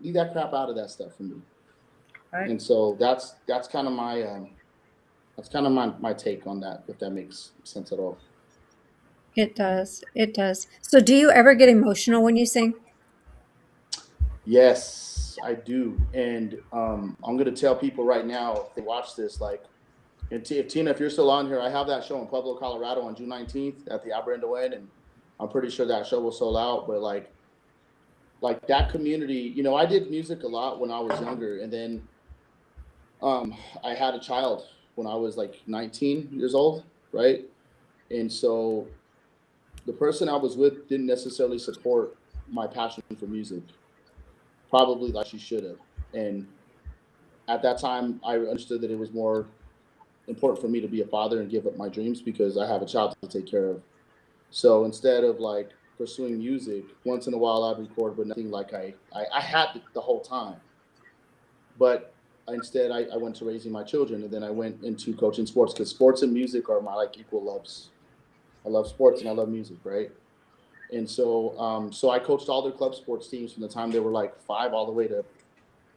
S3: Leave that crap out of that stuff for me.
S2: Right.
S3: And so that's kind of my my take on that, if that makes sense at all.
S1: It does. It does. So do you ever get emotional when you sing?
S3: Yes, I do. And I'm gonna tell people right now if they watch this, like, and if Tina, if you're still on here, I have that show in Pueblo, Colorado on June 19th at the Alberta Inn, and I'm pretty sure that show will sold out. But like that community, you know, I did music a lot when I was younger, and then I had a child when I was like 19 years old, right? And so the person I was with didn't necessarily support my passion for music, probably like she should have. And at that time, I understood that it was more important for me to be a father and give up my dreams because I have a child to take care of. So instead of like pursuing music, once in a while I'd record, but nothing like I had the whole time. But instead, I went to raising my children, and then I went into coaching sports because sports and music are my like equal loves. I love sports and I love music, right? And so, so I coached all their club sports teams from the time they were like 5 all the way to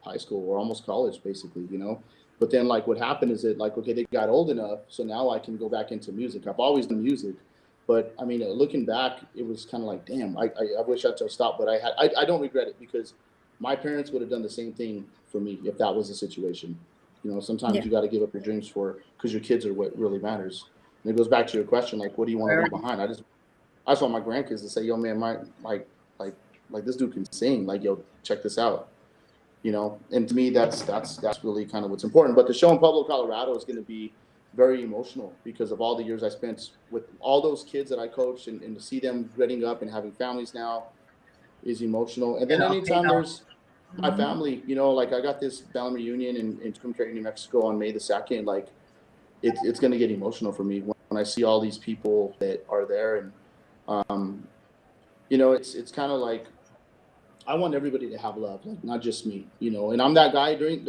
S3: high school or almost college, basically, you know. But then, like, what happened is that, like, okay, they got old enough, so now I can go back into music. I've always done music, but I mean, looking back, it was kind of like, damn, I wish I'd have stopped, but I don't regret it because my parents would have done the same thing for me if that was the situation. You know, sometimes
S1: Yeah,
S3: you got to give up your dreams for because your kids are what really matters. And it goes back to your question, like, what do you want to
S2: Very.
S3: leave behind? I just want my grandkids to say, yo, man, my like like this dude can sing. Like, yo, check this out. You know, and to me, that's really kind of what's important. But the show in Pueblo, Colorado, is going to be very emotional because of all the years I spent with all those kids that I coached, and to see them getting up and having families now is emotional. And then
S2: Yeah. You
S3: anytime
S2: know.
S3: there's my
S2: Mhm.
S3: family, you know, like I got this family reunion in Tucumcari, New Mexico on May the 2nd. Like it's going to get emotional for me when I see all these people that are there, and um, you know, it's kind of like I want everybody to have love, like not just me, you know. And I'm that guy during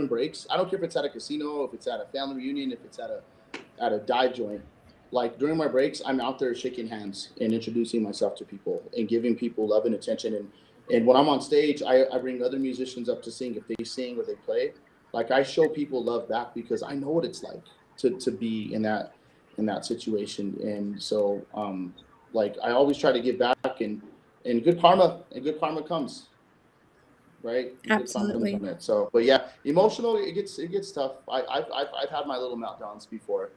S3: breaks. I don't care if it's at a casino, if it's at a family reunion, if it's at a dive joint. Like during my breaks, I'm out there shaking hands and introducing myself to people and giving people love and attention. And when I'm on stage, I bring other musicians up to sing if they sing or they play. Like I show people love back because I know what it's like to be in that situation. And so like I always try to give back and good karma comes, right? Good karma comes
S1: absolutely.
S3: from it. So, but yeah, emotional. It gets tough. I've had my little meltdowns before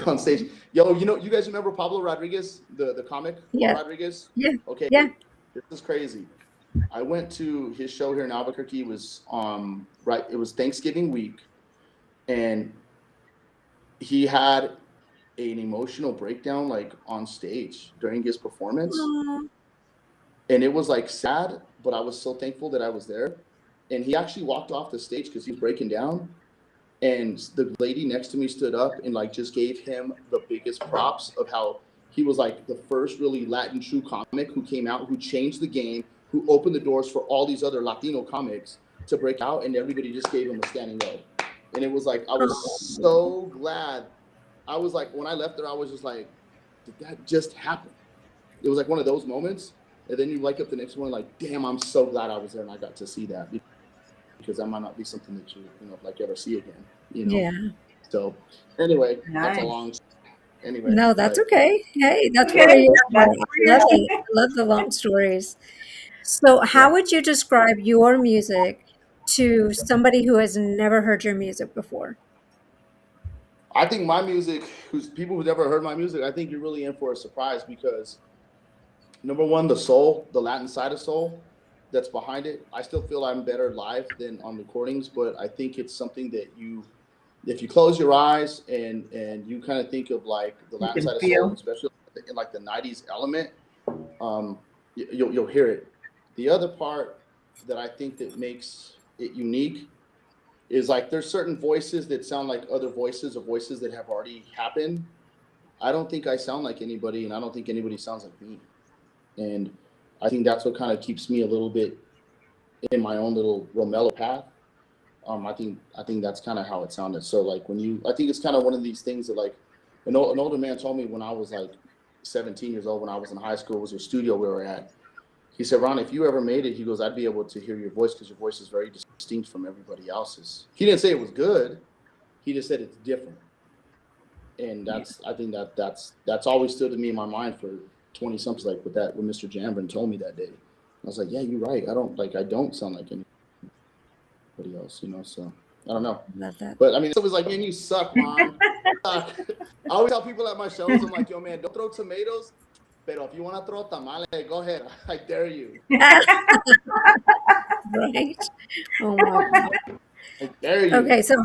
S3: on stage. Yo, you know, you guys remember Pablo Rodriguez, the comic Paul
S1: Yeah,
S3: Rodriguez?
S1: yeah,
S3: Okay,
S1: yeah.
S3: this is crazy. I went to his show here in Albuquerque. It was right. It was Thanksgiving week, and he had an emotional breakdown like on stage during his performance,
S1: Aw.
S3: and it was like sad, but I was so thankful that I was there. And he actually walked off the stage because he was breaking down, and the lady next to me stood up and like just gave him the biggest props of how he was like the first really Latin true comic who came out, who changed the game, who opened the doors for all these other Latino comics to break out, and everybody just gave him a standing O. And it was like I was so glad. I was like when I left there, I was just like, did that just happen? It was like one of those moments. And then you wake up the next morning like, damn, I'm so glad I was there and I got to see that because that might not be something that you know like ever see again, you know.
S1: Yeah.
S3: So anyway, that's a
S2: Nice.
S3: long. Anyway,
S1: No,
S3: go
S1: that's
S3: ahead.
S1: okay. Hey, that's what
S2: Okay.
S1: we're here for.
S2: That's
S1: I love
S2: weird.
S1: it. I love the long stories. So,
S3: Yeah,
S1: how would you describe your music to somebody who has never heard your music before?
S3: I think my music. Who's people who've never heard my music? I think you're really in for a surprise because number one, the soul, the Latin side of soul that's behind it. I still feel I'm better live than on recordings, but I think it's something that you if you close your eyes and you kind of think of like the
S2: You
S3: Latin
S2: can
S3: side of soul,
S2: feel.
S3: especially in like the '90s element, you'll hear it. The other part, that I think that makes it unique is like there's certain voices that sound like other voices or voices that have already happened. I don't think I sound like anybody, and I don't think anybody sounds like me. And I think that's what kind of keeps me a little bit in my own little Romello path. I think that's kind of how it sounded. So like I think it's kind of one of these things that like an older man told me when I was like 17 years old, when I was in high school, it was a studio we were at. He said, Ron, if you ever made it, he goes, I'd be able to hear your voice because your voice is very distinct from everybody else's. He didn't say it was good. He just said it's different. And I think that's always stood to me in my mind for 20 something, like with Mr. Jambrin told me that day. I was like, yeah, you're right. I don't sound like anybody else, so I don't know.
S1: Love that.
S3: But I mean, it was like, man, you suck, Ron. I always tell people at my shows, I'm like, yo, man, don't throw tomatoes. Pero if you want to throw tamales, go ahead. I dare you.
S1: Right. Oh my God.
S3: I dare you.
S1: Okay, so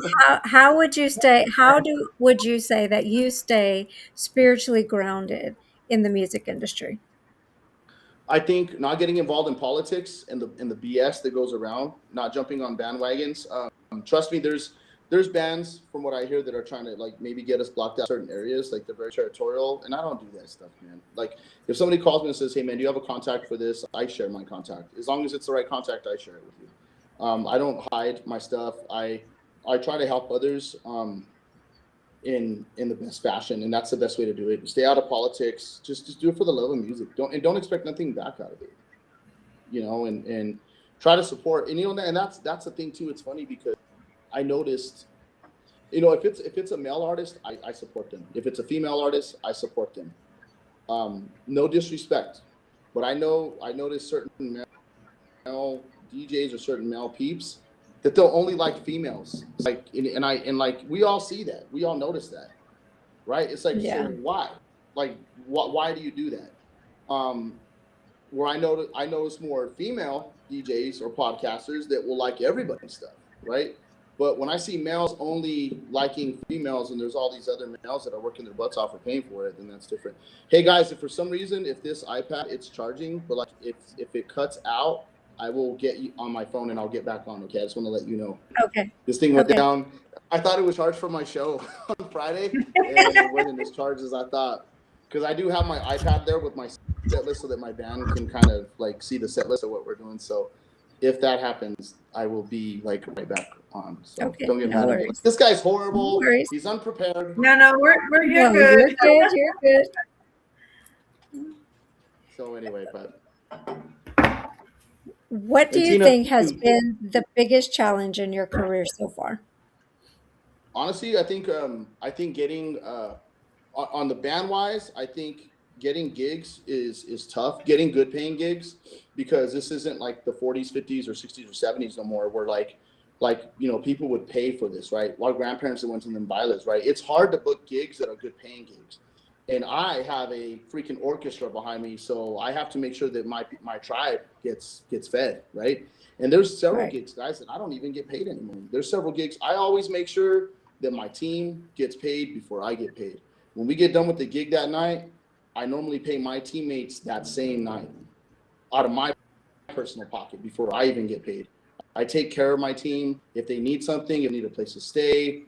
S1: how would you stay? Would you say that you stay spiritually grounded in the music industry?
S3: I think not getting involved in politics and the BS that goes around, not jumping on bandwagons. Trust me, there's bands from what I hear that are trying to like maybe get us blocked out certain areas, like they're very territorial, and I don't do that stuff, man. Like if somebody calls me and says, hey man, do you have a contact for this? I share my contact. As long as it's the right contact, I share it with you. I don't hide my stuff. I try to help others in the best fashion, and that's the best way to do it. Stay out of politics. Just do it for the love of music. Don't expect nothing back out of it. And try to support. And that's the thing too. It's funny because I noticed, if it's a male artist, I support them. If it's a female artist, I support them. No disrespect, but I noticed certain male DJs or certain male peeps that they'll only like females. Like, and like we all see that, we all notice that, right? It's like,
S1: Yeah.
S3: So why? Like, why do you do that? Where I notice more female DJs or podcasters that will like everybody's stuff, right? But when I see males only liking females and there's all these other males that are working their butts off or paying for it, then that's different. Hey guys, if for some reason, if this iPad, it's charging, but like if it cuts out, I will get you on my phone and I'll get back on. Okay, I just want to let you know.
S1: Okay.
S3: This thing went down. I thought it was charged for my show on Friday, and it wasn't as charged as I thought. Because I do have my iPad there with my set list so that my band can kind of like see the set list of what we're doing. So if that happens, I will be like right back on. So
S1: Okay,
S3: don't get
S1: no
S3: mad at me.
S1: worries.
S3: This guy's horrible.
S1: No worries.
S3: He's unprepared.
S2: No, we're
S1: No,
S2: good.
S1: you're good.
S3: So anyway, but
S1: What do you
S3: Tina,
S1: think has been the biggest challenge in your career so far?
S3: honestly, I think getting on the band wise, I think getting gigs is tough. Getting good paying gigs, because this isn't like the 40s, 50s, or 60s or 70s no more, where like people would pay for this, right? Our grandparents that went to them bailes, right? It's hard to book gigs that are good paying gigs. And I have a freaking orchestra behind me, so I have to make sure that my tribe gets fed, right? And there's several gigs, guys, that I don't even get paid anymore. There's several gigs. I always make sure that my team gets paid before I get paid. When we get done with the gig that night, I normally pay my teammates that same night out of my personal pocket before I even get paid. I take care of my team. If they need something, if they need a place to stay.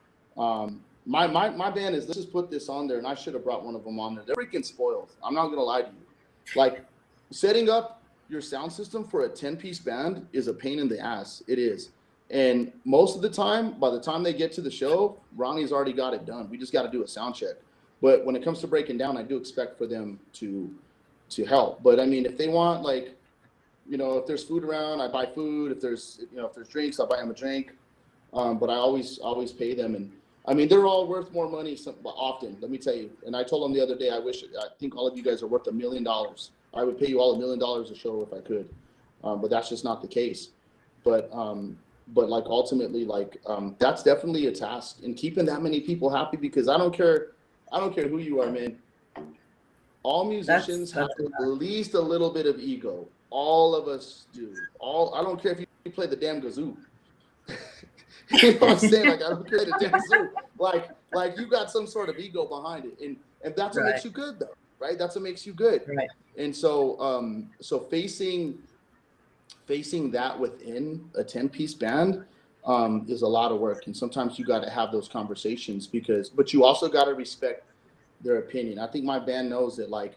S3: My band is, let's just put this on there, and I should have brought one of them on there. They're freaking spoiled. I'm not going to lie to you. Like, setting up your sound system for a 10-piece band is a pain in the ass. It is. And most of the time, by the time they get to the show, Ronnie's already got it done. We just got to do a sound check. But when it comes to breaking down, I do expect for them to help. But I mean, if they want, like, if there's food around, I buy food. If there's drinks, I buy them a drink. But I always pay them. And I mean, they're all worth more money often, let me tell you. And I told them the other day, I think all of you guys are worth $1 million. I would pay you all $1 million a show if I could. But that's just not the case. But like ultimately, like that's definitely a task, and keeping that many people happy, because I don't care who you are, man. All musicians have at least a little bit of ego. All of us do. I don't care if you play the damn kazoo. You know what I'm saying? Like, I don't care the damn kazoo. Like you got some sort of ego behind it, and that's what makes you good, though, right? That's what makes you good.
S2: Right.
S3: And so so facing facing that within a 10-piece band is a lot of work. And sometimes you got to have those conversations but you also got to respect their opinion. I think my band knows that, like,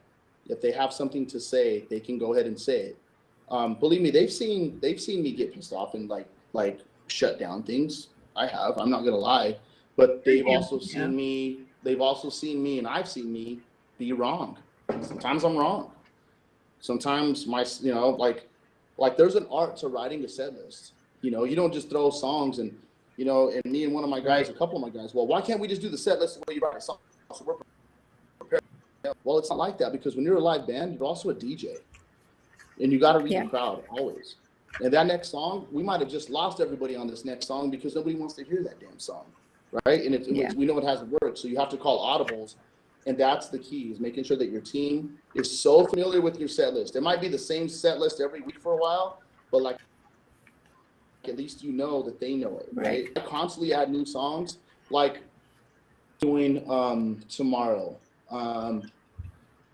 S3: if they have something to say, they can go ahead and say it. Believe me, they've seen me get pissed off and like shut down things. I have. I'm not gonna lie, but they've also seen me. They've also seen me, and I've seen me be wrong. Sometimes I'm wrong. Sometimes like there's an art to writing a set list. You know, you don't just throw songs and and me and one of my guys, a couple of my guys. Well, why can't we just do the set list the way you write a song? So we're prepared. Well, it's not like that, because when you're a live band, you're also a DJ. And you got to read the crowd always. And that next song, we might have just lost everybody on this next song because nobody wants to hear that damn song, right? And we know it hasn't worked, so you have to call audibles. And that's the key, is making sure that your team is so familiar with your set list. It might be the same set list every week for a while, but like at least you know that they know it, right? I constantly add new songs, like doing tomorrow.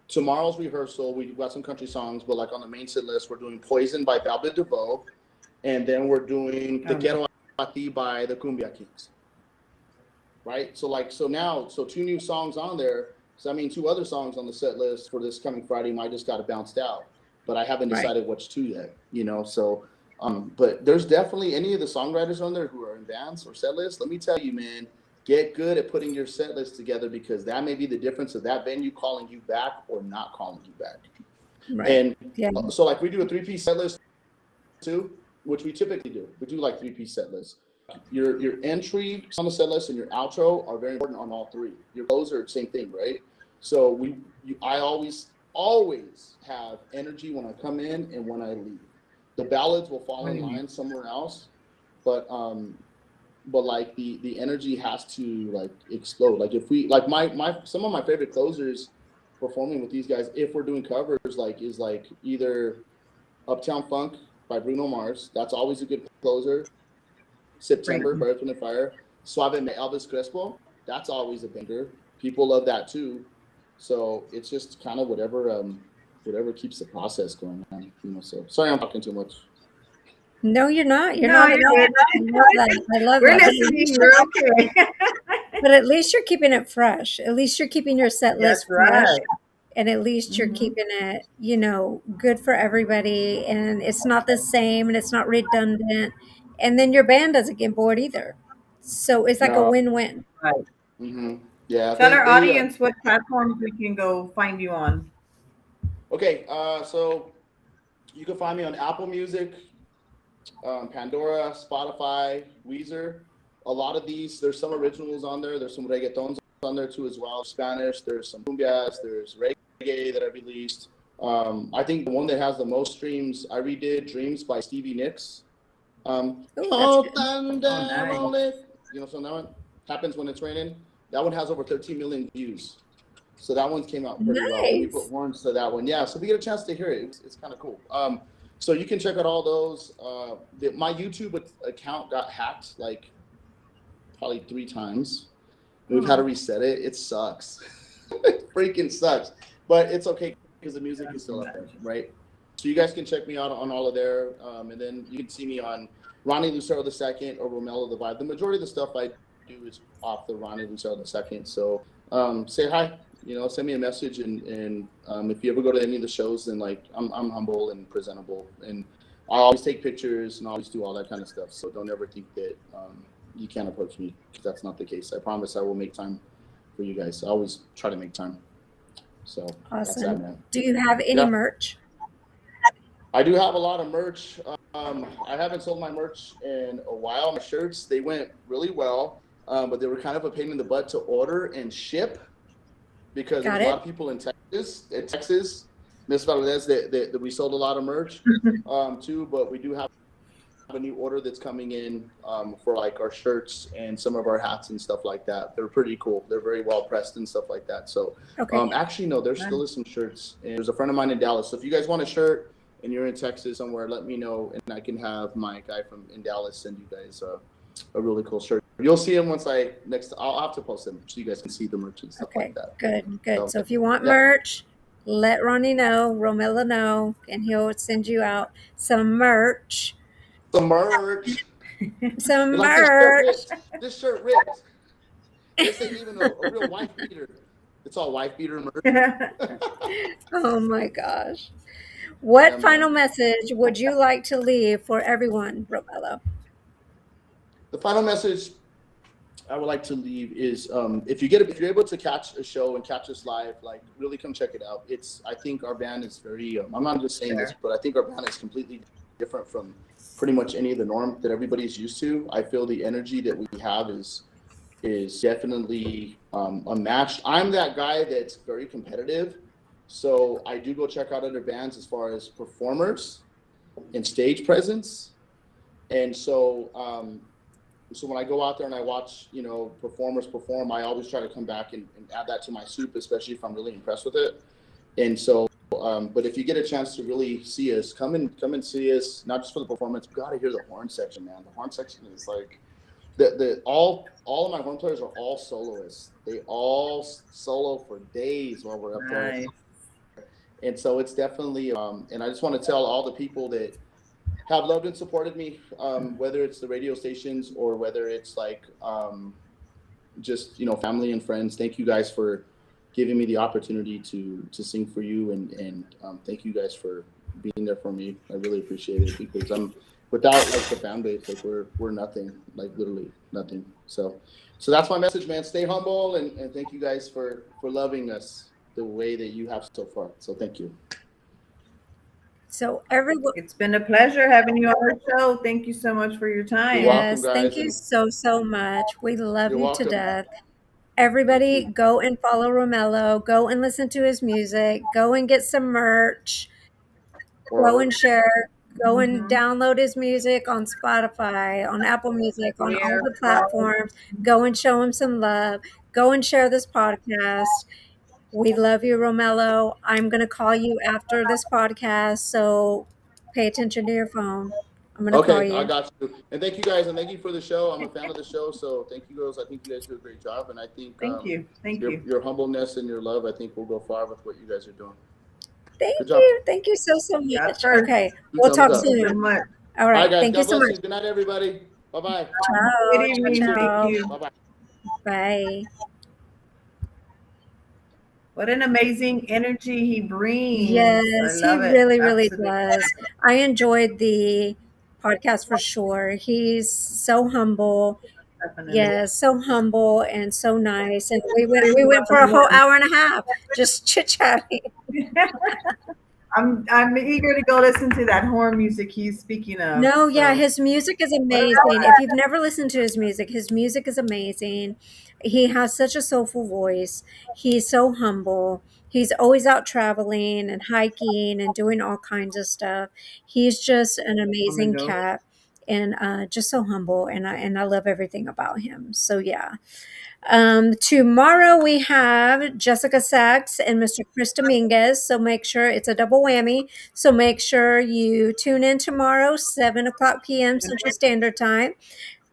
S3: Tomorrow's rehearsal, we've got some country songs, but like on the main set list, we're doing Poison by Balbit DeVoe, and then we're doing Te Quiero a Ti by the Cumbia Kings. Right? So 2 new songs on there. So I mean, 2 other songs on the set list for this coming Friday might just got bounced out, but I haven't decided which 2 yet, so but there's definitely any of the songwriters on there who are in bands or set lists. Let me tell you, man, get good at putting your set list together, because that may be the difference of that venue calling you back or not calling you back. Right. And so like we do a 3-piece set list too, which we typically do. We do like 3-piece set lists. Your entry on the set list and your outro are very important on all 3. Your closer, same thing, right? So I always have energy when I come in and when I leave. The ballads will fall in line somewhere else, but like the energy has to like explode. Like if we like some of my favorite closers performing with these guys, if we're doing covers, is either Uptown Funk by Bruno Mars. That's always a good closer. September by Earth, Wind & Fire. Suave by Elvis Crespo. That's always a banger. People love that too. So it's just kind of whatever keeps the process going on. So sorry, I'm talking too much.
S1: No, you're not. You're not at all. I love
S2: We're
S1: that.
S2: listening. We're okay.
S1: But at least you're keeping it fresh. At least you're keeping your set list fresh.
S2: Right.
S1: And at least you're keeping it, good for everybody. And it's not the same and it's not redundant. And then your band doesn't get bored either. So it's like a win-win.
S2: Right.
S3: Mm-hmm. Yeah.
S2: Tell our audience what platforms we can go find you on.
S3: Okay. So you can find me on Apple Music, Pandora, Spotify, Weezer. A lot of these, there's some originals on there. There's some reggaetons on there too as well. Spanish, there's some cumbias, there's reggae that I released. I think the one that has the most streams, I redid Dreams by Stevie Nicks.
S1: Nice.
S3: So that one, Happens When It's Raining. That one has over 13 million views. So that one came out pretty well. We put horns to that one. Yeah, so if you get a chance to hear it, it's kind of cool. So you can check out all those. My YouTube account got hacked like probably 3 times. We've had to reset it. It sucks. It freaking sucks. But it's okay because the music is still up there, right? So you guys can check me out on all of there. And then you can see me on Ronnie Lucero II or Romello the Vibe. The majority of the stuff I do is off the Ronnie Lucero II. So say hi. Send me a message, and if you ever go to any of the shows, then like I'm humble and presentable, and I always take pictures and always do all that kind of stuff. So don't ever think that you can't approach me, because that's not the case. I promise I will make time for you guys. I always try to make time. So
S1: awesome.
S3: That's that, man.
S1: Do you have any merch?
S3: I do have a lot of merch. I haven't sold my merch in a while. My shirts, they went really well, but they were kind of a pain in the butt to order and ship, because there's a lot of people in Texas, Miss Valdez, that we sold a lot of merch too, but we do have a new order that's coming in for like our shirts and some of our hats and stuff like that. They're pretty cool. They're very well pressed and stuff like that. So actually, no, there still is some shirts. And there's a friend of mine in Dallas. So if you guys want a shirt and you're in Texas somewhere, let me know, and I can have my guy in Dallas send you guys a really cool shirt. You'll see him once I'll have to post them so you guys can see the merch and stuff like that.
S1: Good. So if you want merch, let Ronnie know, Romella know, and he'll send you out some merch.
S3: Some merch.
S1: Some
S3: Like this shirt
S1: merch.
S3: ripped. This shirt ripped. This ain't even a real wife beater. It's all wife beater merch.
S1: Oh my gosh.
S3: Yeah,
S1: What final
S3: man.
S1: message would you like to leave for everyone, Romella?
S3: The final message I would like to leave is if you're able to catch a show and catch us live, like really come check it out. It's I think our band is very I'm not just saying this,
S2: Sure.
S3: but I think our band is completely different from pretty much any of the norm that everybody's used to. I feel the energy that we have is definitely unmatched. I'm that guy that's very competitive, so I do go check out other bands as far as performers and stage presence, and so when I go out there and I watch, performers perform, I always try to come back and add that to my soup, especially if I'm really impressed with it. And so, but if you get a chance to really see us, come and see us, not just for the performance. You got to hear the horn section, man. The horn section is like all of my horn players are all soloists. They all solo for days while we're up there,
S2: Nice.
S3: and so it's definitely. And I just want to tell all the people that have loved and supported me, whether it's the radio stations or whether it's like just family and friends. Thank you guys for giving me the opportunity to sing for you, and thank you guys for being there for me. I really appreciate it because I'm without like the fan base, like we're nothing, like literally nothing. So that's my message, man. Stay humble and thank you guys for loving us the way that you have so far. So thank you.
S1: So everyone,
S2: It's been a pleasure having you on our show. Thank you so much for your
S3: You're
S2: time.
S3: welcome,
S1: yes, thank
S3: guys,
S1: you
S3: and
S1: so, so much. We love
S3: you're
S1: you to
S3: welcome.
S1: death.
S3: Thank
S1: Everybody
S3: you.
S1: go and follow Romello. Go and listen to his music. Go and get some merch. Go
S3: Or
S1: and share. Go and
S2: Hmm.
S1: download his music on Spotify, on Apple Music, on all the
S2: Beautiful.
S1: platforms. Go and show him some love. Go and share this podcast. We love you, Romello. I'm going to call you after this podcast, so pay attention to your phone. I'm going to call
S3: okay, I
S1: you.
S3: got you. And thank you guys, and thank you for the show. I'm a fan of the show, so thank you girls. I think you guys do a great job, and I think
S2: Thank you. Thank
S3: your
S2: you.
S3: your humbleness and your love, I think, will go far with what you guys are doing.
S1: Thank
S3: Good job.
S1: you. Thank you so, so
S2: That's
S1: much.
S2: first.
S1: Okay,
S3: Two
S1: we'll
S3: thumbs
S1: talk
S2: Thank
S3: up.
S2: you so
S1: soon.
S2: much.
S1: All
S3: All right,
S1: right.
S3: guys.
S1: Thank you
S3: God
S1: so
S3: bless
S1: much.
S3: you. Good night, everybody. Bye bye.
S1: Ciao.
S2: Good
S1: Ciao,
S2: evening. Thank
S1: ciao.
S2: you.
S3: Bye bye.
S1: Bye.
S2: What an amazing energy he brings. I
S1: Yes, he
S2: love it.
S1: really, really
S2: Absolutely.
S1: does. I enjoyed the podcast for sure. He's so humble.
S2: Definitely.
S1: Yes, so humble and so nice. And we went for a whole hour and a half just chit chatting.
S2: I'm eager to go listen to that horn music he's speaking of.
S1: No, yeah,
S2: So
S1: his music is
S2: what a
S1: amazing. If you've never listened to his music is amazing. He has such a soulful voice. He's so humble. He's always out traveling and hiking and doing all kinds of stuff. He's just an amazing
S2: window.
S1: cat and just so humble and I love everything about him. So yeah. Tomorrow we have Jessica Sachs and Mr. Chris Dominguez. So make sure it's a double whammy. So make sure you tune in tomorrow, 7 o'clock p.m. Central Standard Time.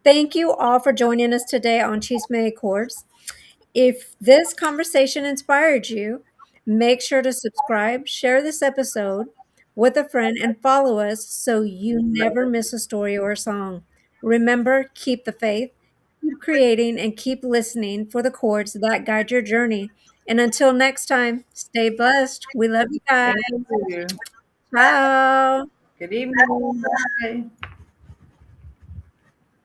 S1: Thank you all for joining us today on Chisme Y Chords. If this conversation inspired you, make sure to subscribe, share this episode with a friend, and follow us so you never miss a story or a song. Remember, keep the faith, keep creating, and keep listening for the chords that guide your journey. And until next time, stay blessed. We love you guys.
S2: Thank you.
S1: Ciao.
S2: Good evening. Bye.